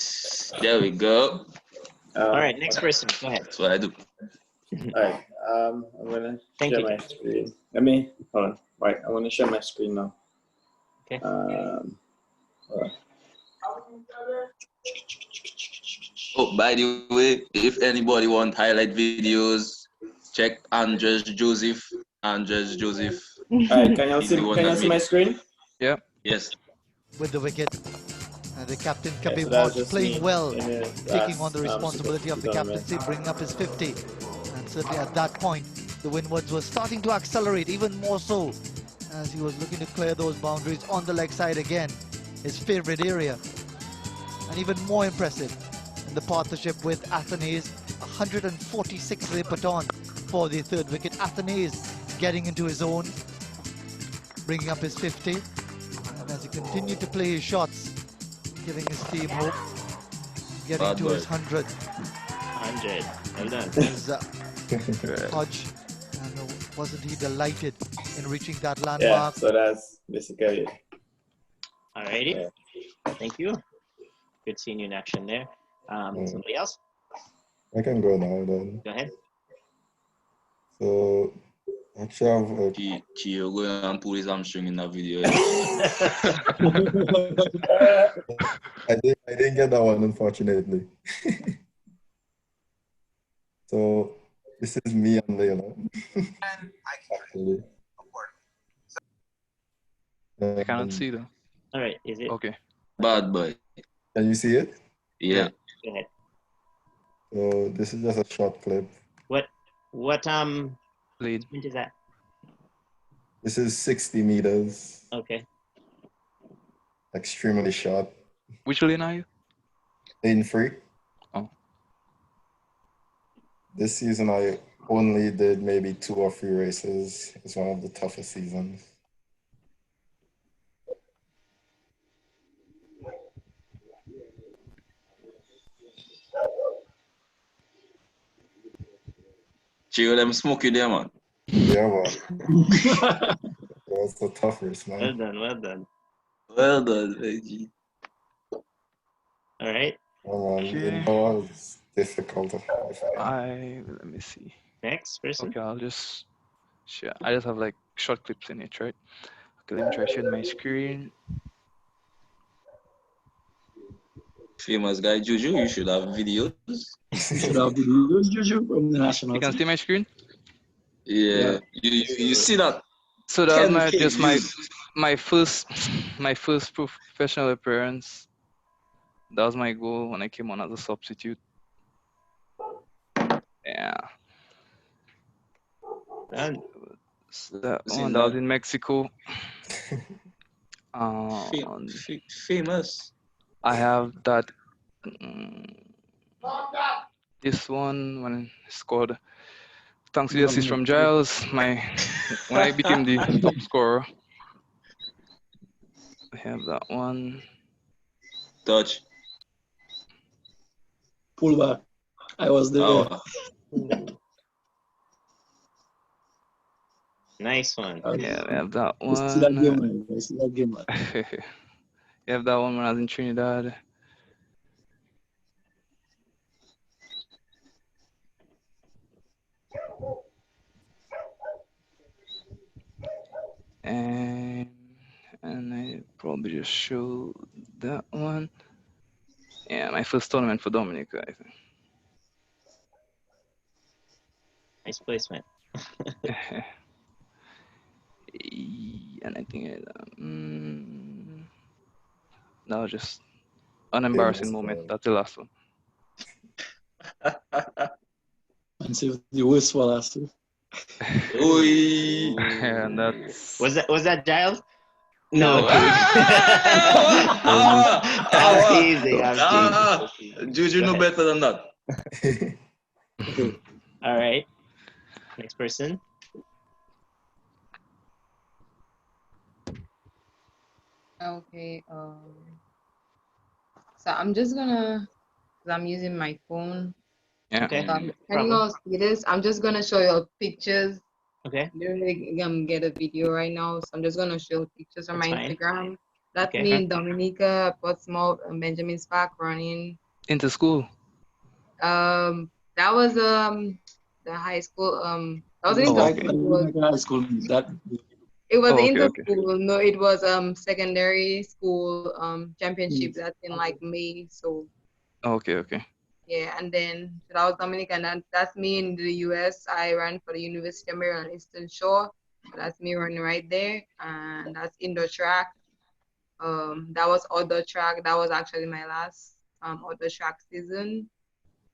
there we go. All right, next person. Go ahead. That's what I do. All right. I'm gonna share my screen. Hold on. Right, I want to share my screen now. Okay. Oh, by the way, if anybody want highlight videos, check Andres Joseph. All right, can you see my screen? Yeah. Yes. With the wicket. The captain, Yeah, Kabir so that's Hodge, just playing me well, in the taking on the last, responsibility of the tournament. captaincy, bringing up his 50. And certainly at that point, the Windwards were starting to accelerate even more so as he was looking to clear those boundaries on the leg side again, his favorite area. And even more impressive in the partnership with Athenaeus, 146 they put on for the third wicket. Athenaeus getting into his own, bringing up his 50. And as he continued to play his shots, giving his team hope, getting to his 100. 100. Well done. Hodge, and wasn't he delighted in reaching that Yeah, landmark? so that's basically it. Alrighty. Yeah. Thank you. Good seeing you in action there. Somebody else? I can go now then. Go ahead. So, actually, I have Cheo going and pull his hamstring in that video. I didn't get that one, unfortunately. So, this is me and Leila. Actually. I cannot see them. All right, is it? Okay. Bad boy. Can you see it? Yeah. Go ahead. So, this is just a short clip. What lead sprint is that? This is 60 meters. Okay. Extremely short. Which lane are you? Lane 3. Oh. This season I only did maybe 2 or 3 races. It's one of the toughest seasons. Cheo, them smoky there, man. Yeah, well. It's a tough race, man. Well done, well done. Well done, Reggie. All right. It was difficult. Let me see. Next person. Okay, I'll just share. I just have like short clips in it, right? Okay, let me try sharing my screen. Famous guy Juju, you should have videos. Juju from the national. You can see my screen? Yeah. You see that? So that was 10K just views. my first professional appearance. That was my goal when I came on as a substitute. Yeah. So that was in Mexico. Famous. I have that Mm, this one when I scored. Thanks to the assist from Gyles, when I became the top scorer. I have that one. Touch. Pull back. I was there. Oh, Nice one. Yeah, I have that I see that game, one. man. I see that game, man. You have that one when I was in Trinidad. And I probably just show that one. Yeah, my first tournament for Dominica, I think. Nice placement. And I think that was just an embarrassing moment. That's the last one. And save the worst for last. And that's was that Gyles? No. No. I'm teasing. I'm teasing. Juju know better than that. All right. Next person. Okay. So I'm just gonna, cause I'm using my phone. Yeah. Okay. Can you all see this? I'm just gonna show you pictures. Okay. I don't really get a video right now, so I'm just gonna show pictures from That's my fine. Instagram. That's Okay. me in Dominica, Portsmouth, and Benjamin Spark running. Into school. That was the high school. That was High school. That it was okay, inter okay. school. No, it was secondary school championship. That's in like May. So Okay. yeah, and then so that was Dominican, and that's me in the US. I ran for the University of Maryland Eastern Shore. That's me running right there, and that's indoor track. That was outdoor track. That was actually my last outdoor track season,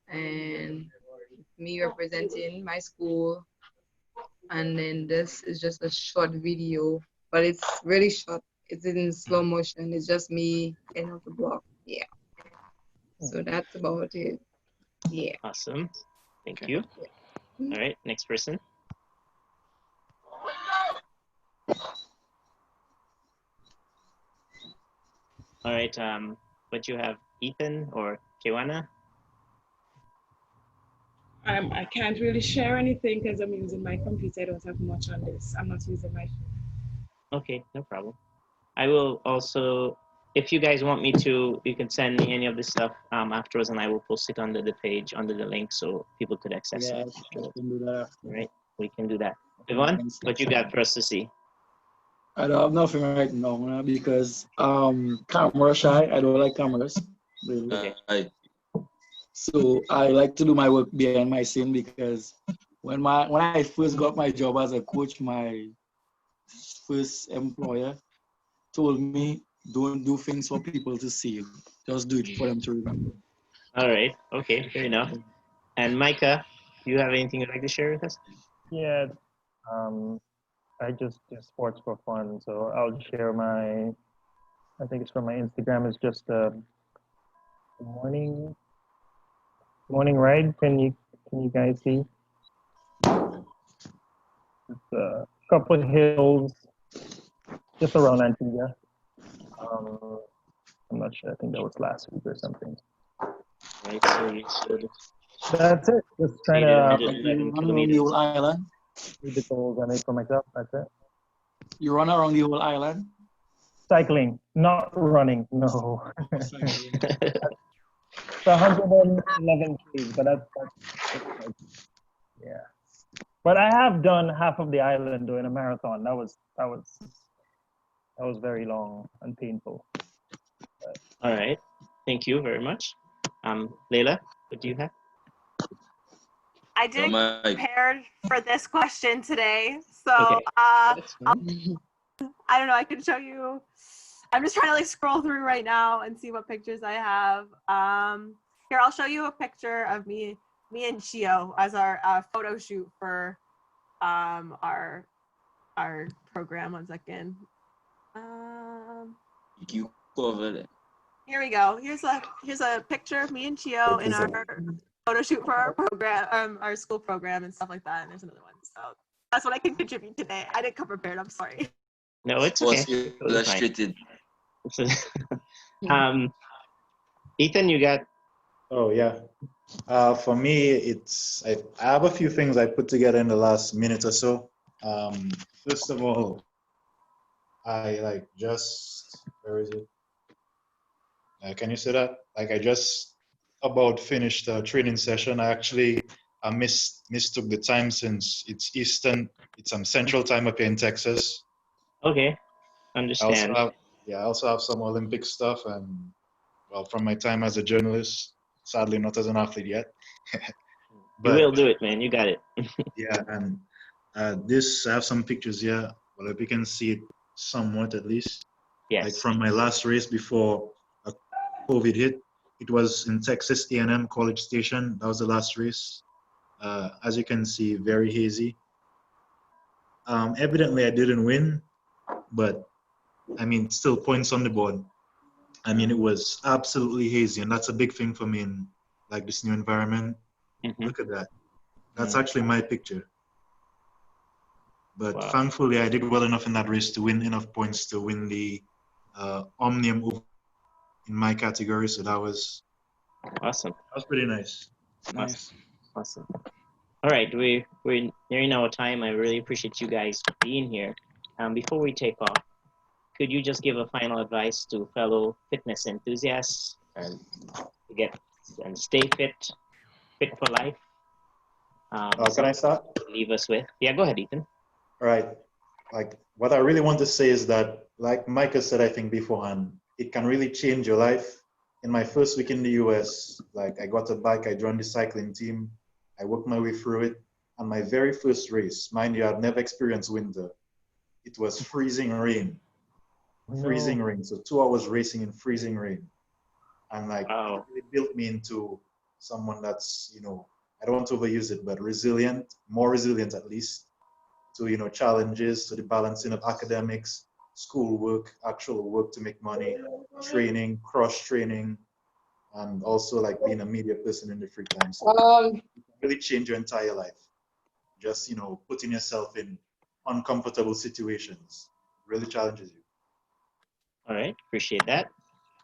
and me representing my school. And then this is just a short video, but it's really short. It's in slow motion. It's just me getting off the block. Yeah. So that's about it. Yeah. Awesome. Thank you. All right. Next person. All right. But you have Ethan or Kaywana? I can't really share anything because I'm using my computer. I don't have much on this. I'm not using my phone. Okay, no problem. I will also, if you guys want me to, you can send me any of this stuff afterwards, and I will post it under the page, under the link, so people could access it. I can do that. Right, we can do that. Yvonne, what you got for us to see? I don't have nothing right now because camera shy. I don't like cameras. Really. So I like to do my work behind my scene because when I first got my job as a coach, my first employer told me, don't do things for people to see you. Just do it for them to remember. All right. Okay. Fair enough. And Micah, do you have anything you'd like to share with us? Yeah. I just do sports for fun, so I'll share my. I think it's from my Instagram. It's just a morning ride. Can you guys see? It's a couple of hills just around Antigua. I'm not sure. I think that was last week or something. Right. So that's it. Just trying to 11 kilometers. The whole island. read the goals I made for myself. That's it. You run around the whole island? Cycling, not running. No. It's 111 Ks, but that's yeah. But I have done half of the island doing a marathon. That was very long and painful. But, all right. Thank you very much. Leila, what do you have? I didn't get prepared for this question today, so I don't know. I can show you. I'm just trying to like scroll through right now and see what pictures I have. Here, I'll show you a picture of me and Cheo as our photo shoot for our program. 1 second. You cover it. Here we go. Here's a picture of me and Cheo in our photo shoot for our program, our school program and stuff like that. And there's another one. So that's what I can contribute today. I didn't come prepared. I'm sorry. No, it's okay. Illustrated. Ethan, you got? Oh yeah. For me, it's I have a few things I put together in the last minute or so. First of all, I like just where is it? Can you say that? Like I just about finished a training session. I actually mistook the time since it's Eastern. It's Central time up here in Texas. Okay, understand. I also have some Olympic stuff, and well, from my time as a journalist, sadly not as an athlete yet. You will do it, man. You got it. Yeah, and this I have some pictures here. Well, if you can see it somewhat at least. Yes. Like from my last race before COVID hit, it was in Texas A&M College Station. That was the last race. As you can see, very hazy. Evidently, I didn't win, but I mean, still points on the board. I mean, it was absolutely hazy, and that's a big thing for me in like this new environment. Mm-hmm. Look at that. That's actually my picture. But thankfully, I did well enough in that race to win enough points to win the Omnium in my category. So that was awesome. That was pretty nice. Nice. Awesome. All right, we're nearing our time. I really appreciate you guys being here. Before we take off, could you just give a final advice to fellow fitness enthusiasts and stay fit for life? Can I start? Leave us with. Yeah, go ahead, Ethan. All right. Like what I really want to say is that, like Micah said, I think beforehand, it can really change your life. In my first week in the US, like I got a bike, I joined the cycling team, I worked my way through it. And my very first race, mind you, I'd never experienced winter. It was freezing rain. Freezing rain. So 2 hours racing in freezing rain. And like it really built me into someone that's, you know, I don't want to overuse it, but resilient, more resilient at least, to, you know, challenges, to the balancing of academics, schoolwork, actual work to make money, training, cross-training, and also like being a media person in the free time. So it can really change your entire life. Just, you know, putting yourself in uncomfortable situations really challenges you. All right, appreciate that.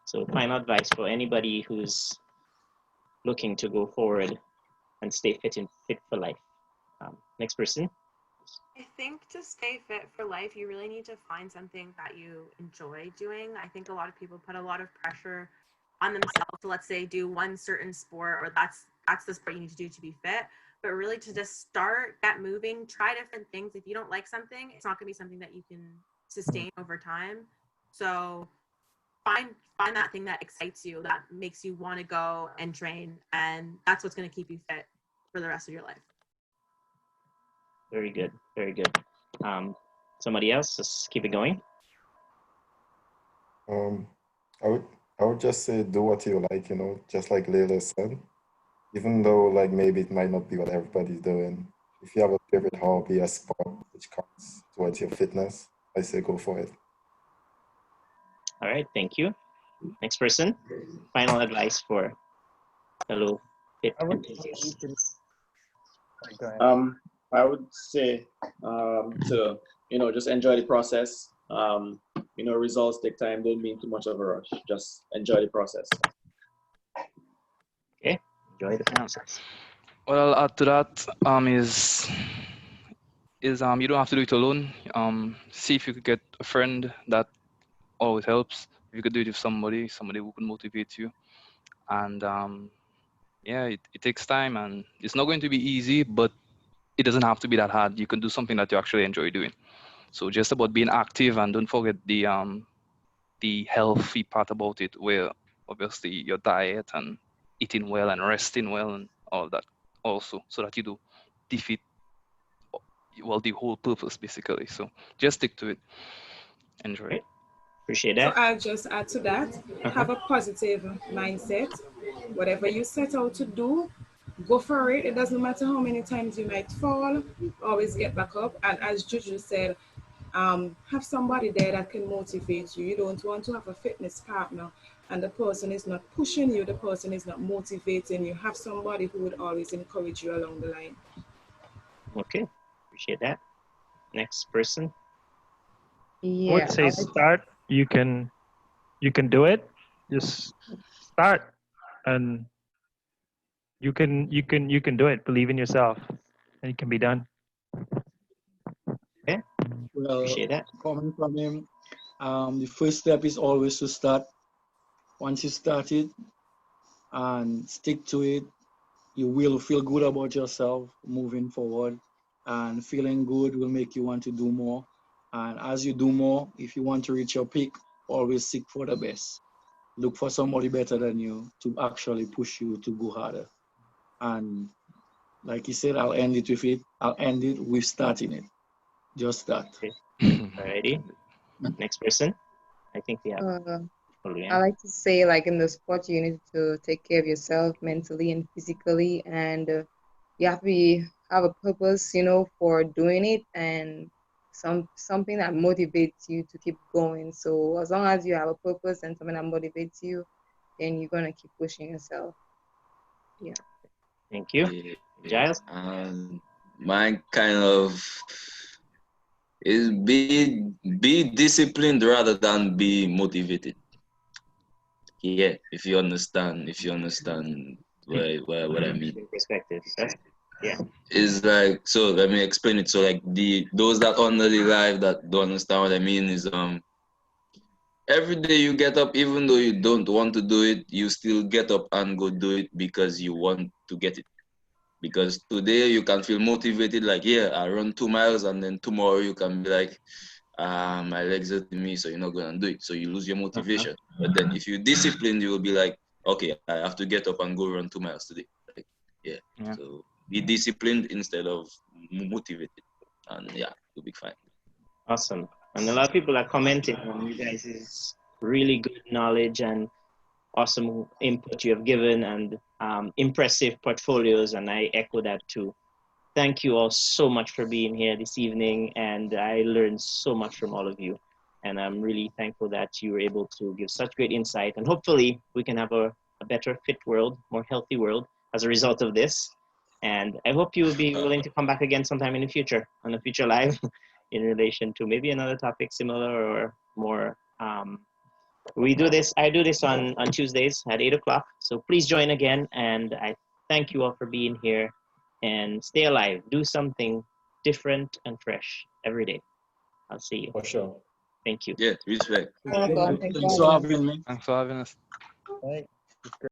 So final advice for anybody who's looking to go forward and stay fit for life. Next person. I think to stay fit for life, you really need to find something that you enjoy doing. I think a lot of people put a lot of pressure on themselves to, let's say, do one certain sport, or that's the sport you need to do to be fit. But really to just start, get moving, try different things. If you don't like something, it's not going to be something that you can sustain over time. So find that thing that excites you, that makes you want to go and train, and that's what's going to keep you fit for the rest of your life. Very good, very good. Somebody else, just keep it going. I would just say do what you like, you know, just like Leila said. Even though like maybe it might not be what everybody's doing. If you have a favorite hobby, a sport which counts towards your fitness, I say go for it. All right, thank you. Next person. Final advice for fellow fit enthusiasts. I would say to, you know, just enjoy the process. You know, results take time. Don't be in too much of a rush. Just enjoy the process. Okay, enjoy the process. What I'll add to that is you don't have to do it alone. See if you could get a friend. That always helps. If you could do it with somebody who can motivate you. And yeah, it takes time, and it's not going to be easy, but it doesn't have to be that hard. You can do something that you actually enjoy doing. So just about being active, and don't forget the healthy part about it, where obviously your diet and eating well and resting well and all that also, so that you do defeat the whole purpose basically. So just stick to it. Enjoy it. Appreciate that. So I'll just add to that. Have a positive mindset. Whatever you set out to do, go for it. It doesn't matter how many times you might fall, always get back up. And as Juju said, Have somebody there that can motivate you. You don't want to have a fitness partner and the person is not pushing you, the person is not motivating you. Have somebody who would always encourage you along the line. Okay, appreciate that. Next person. I Yeah, would say start. You can do it. Just start, and you can do it. Believe in yourself, and it can be done. Okay, Well, appreciate that. coming from him, the first step is always to start. Once you start it and stick to it, you will feel good about yourself moving forward, and feeling good will make you want to do more. And as you do more, if you want to reach your peak, always seek for the best. Look for somebody better than you to actually push you to go harder. And like he said, I'll end it with it. I'll end it with starting it. Just that. Okay. Alrighty. Next person. I think we have. I like to say, like in the sport, you need to take care of yourself mentally and physically, and you have to have a purpose, you know, for doing it, and something that motivates you to keep going. So as long as you have a purpose and something that motivates you, then you're gonna keep pushing yourself. Yeah. Thank you, Gyles. Mine kind of is be disciplined rather than be motivated. Yeah, if you understand what I mean. Perspective. Yeah. It's like, so let me explain it. So like those that under the life that don't understand what I mean is every day you get up, even though you don't want to do it, you still get up and go do it because you want to get it. Because today you can feel motivated, like, yeah, I run 2 miles, and then tomorrow you can be like, my legs are to me, so you're not gonna do it. So you lose your motivation. But then if you're disciplined, you will be like, okay, I have to get up and go run 2 miles today. Like, yeah. So be disciplined instead of motivated, and yeah, you'll be fine. Awesome. And a lot of people are commenting on you guys' really good knowledge and awesome input you have given, and impressive portfolios, and I echo that too. Thank you all so much for being here this evening, and I learned so much from all of you, and I'm really thankful that you were able to give such great insight, and hopefully we can have a better fit world, more healthy world as a result of this. And I hope you will be willing to come back again sometime in the future, on a future live, in relation to maybe another topic similar or more. I do this on Tuesdays at 8 o'clock. So please join again. And I thank you all for being here, and stay alive. Do something different and fresh every day. I'll see you. For sure. Thank you. Yeah, respect. Thanks for having me. Thanks for having us. Right.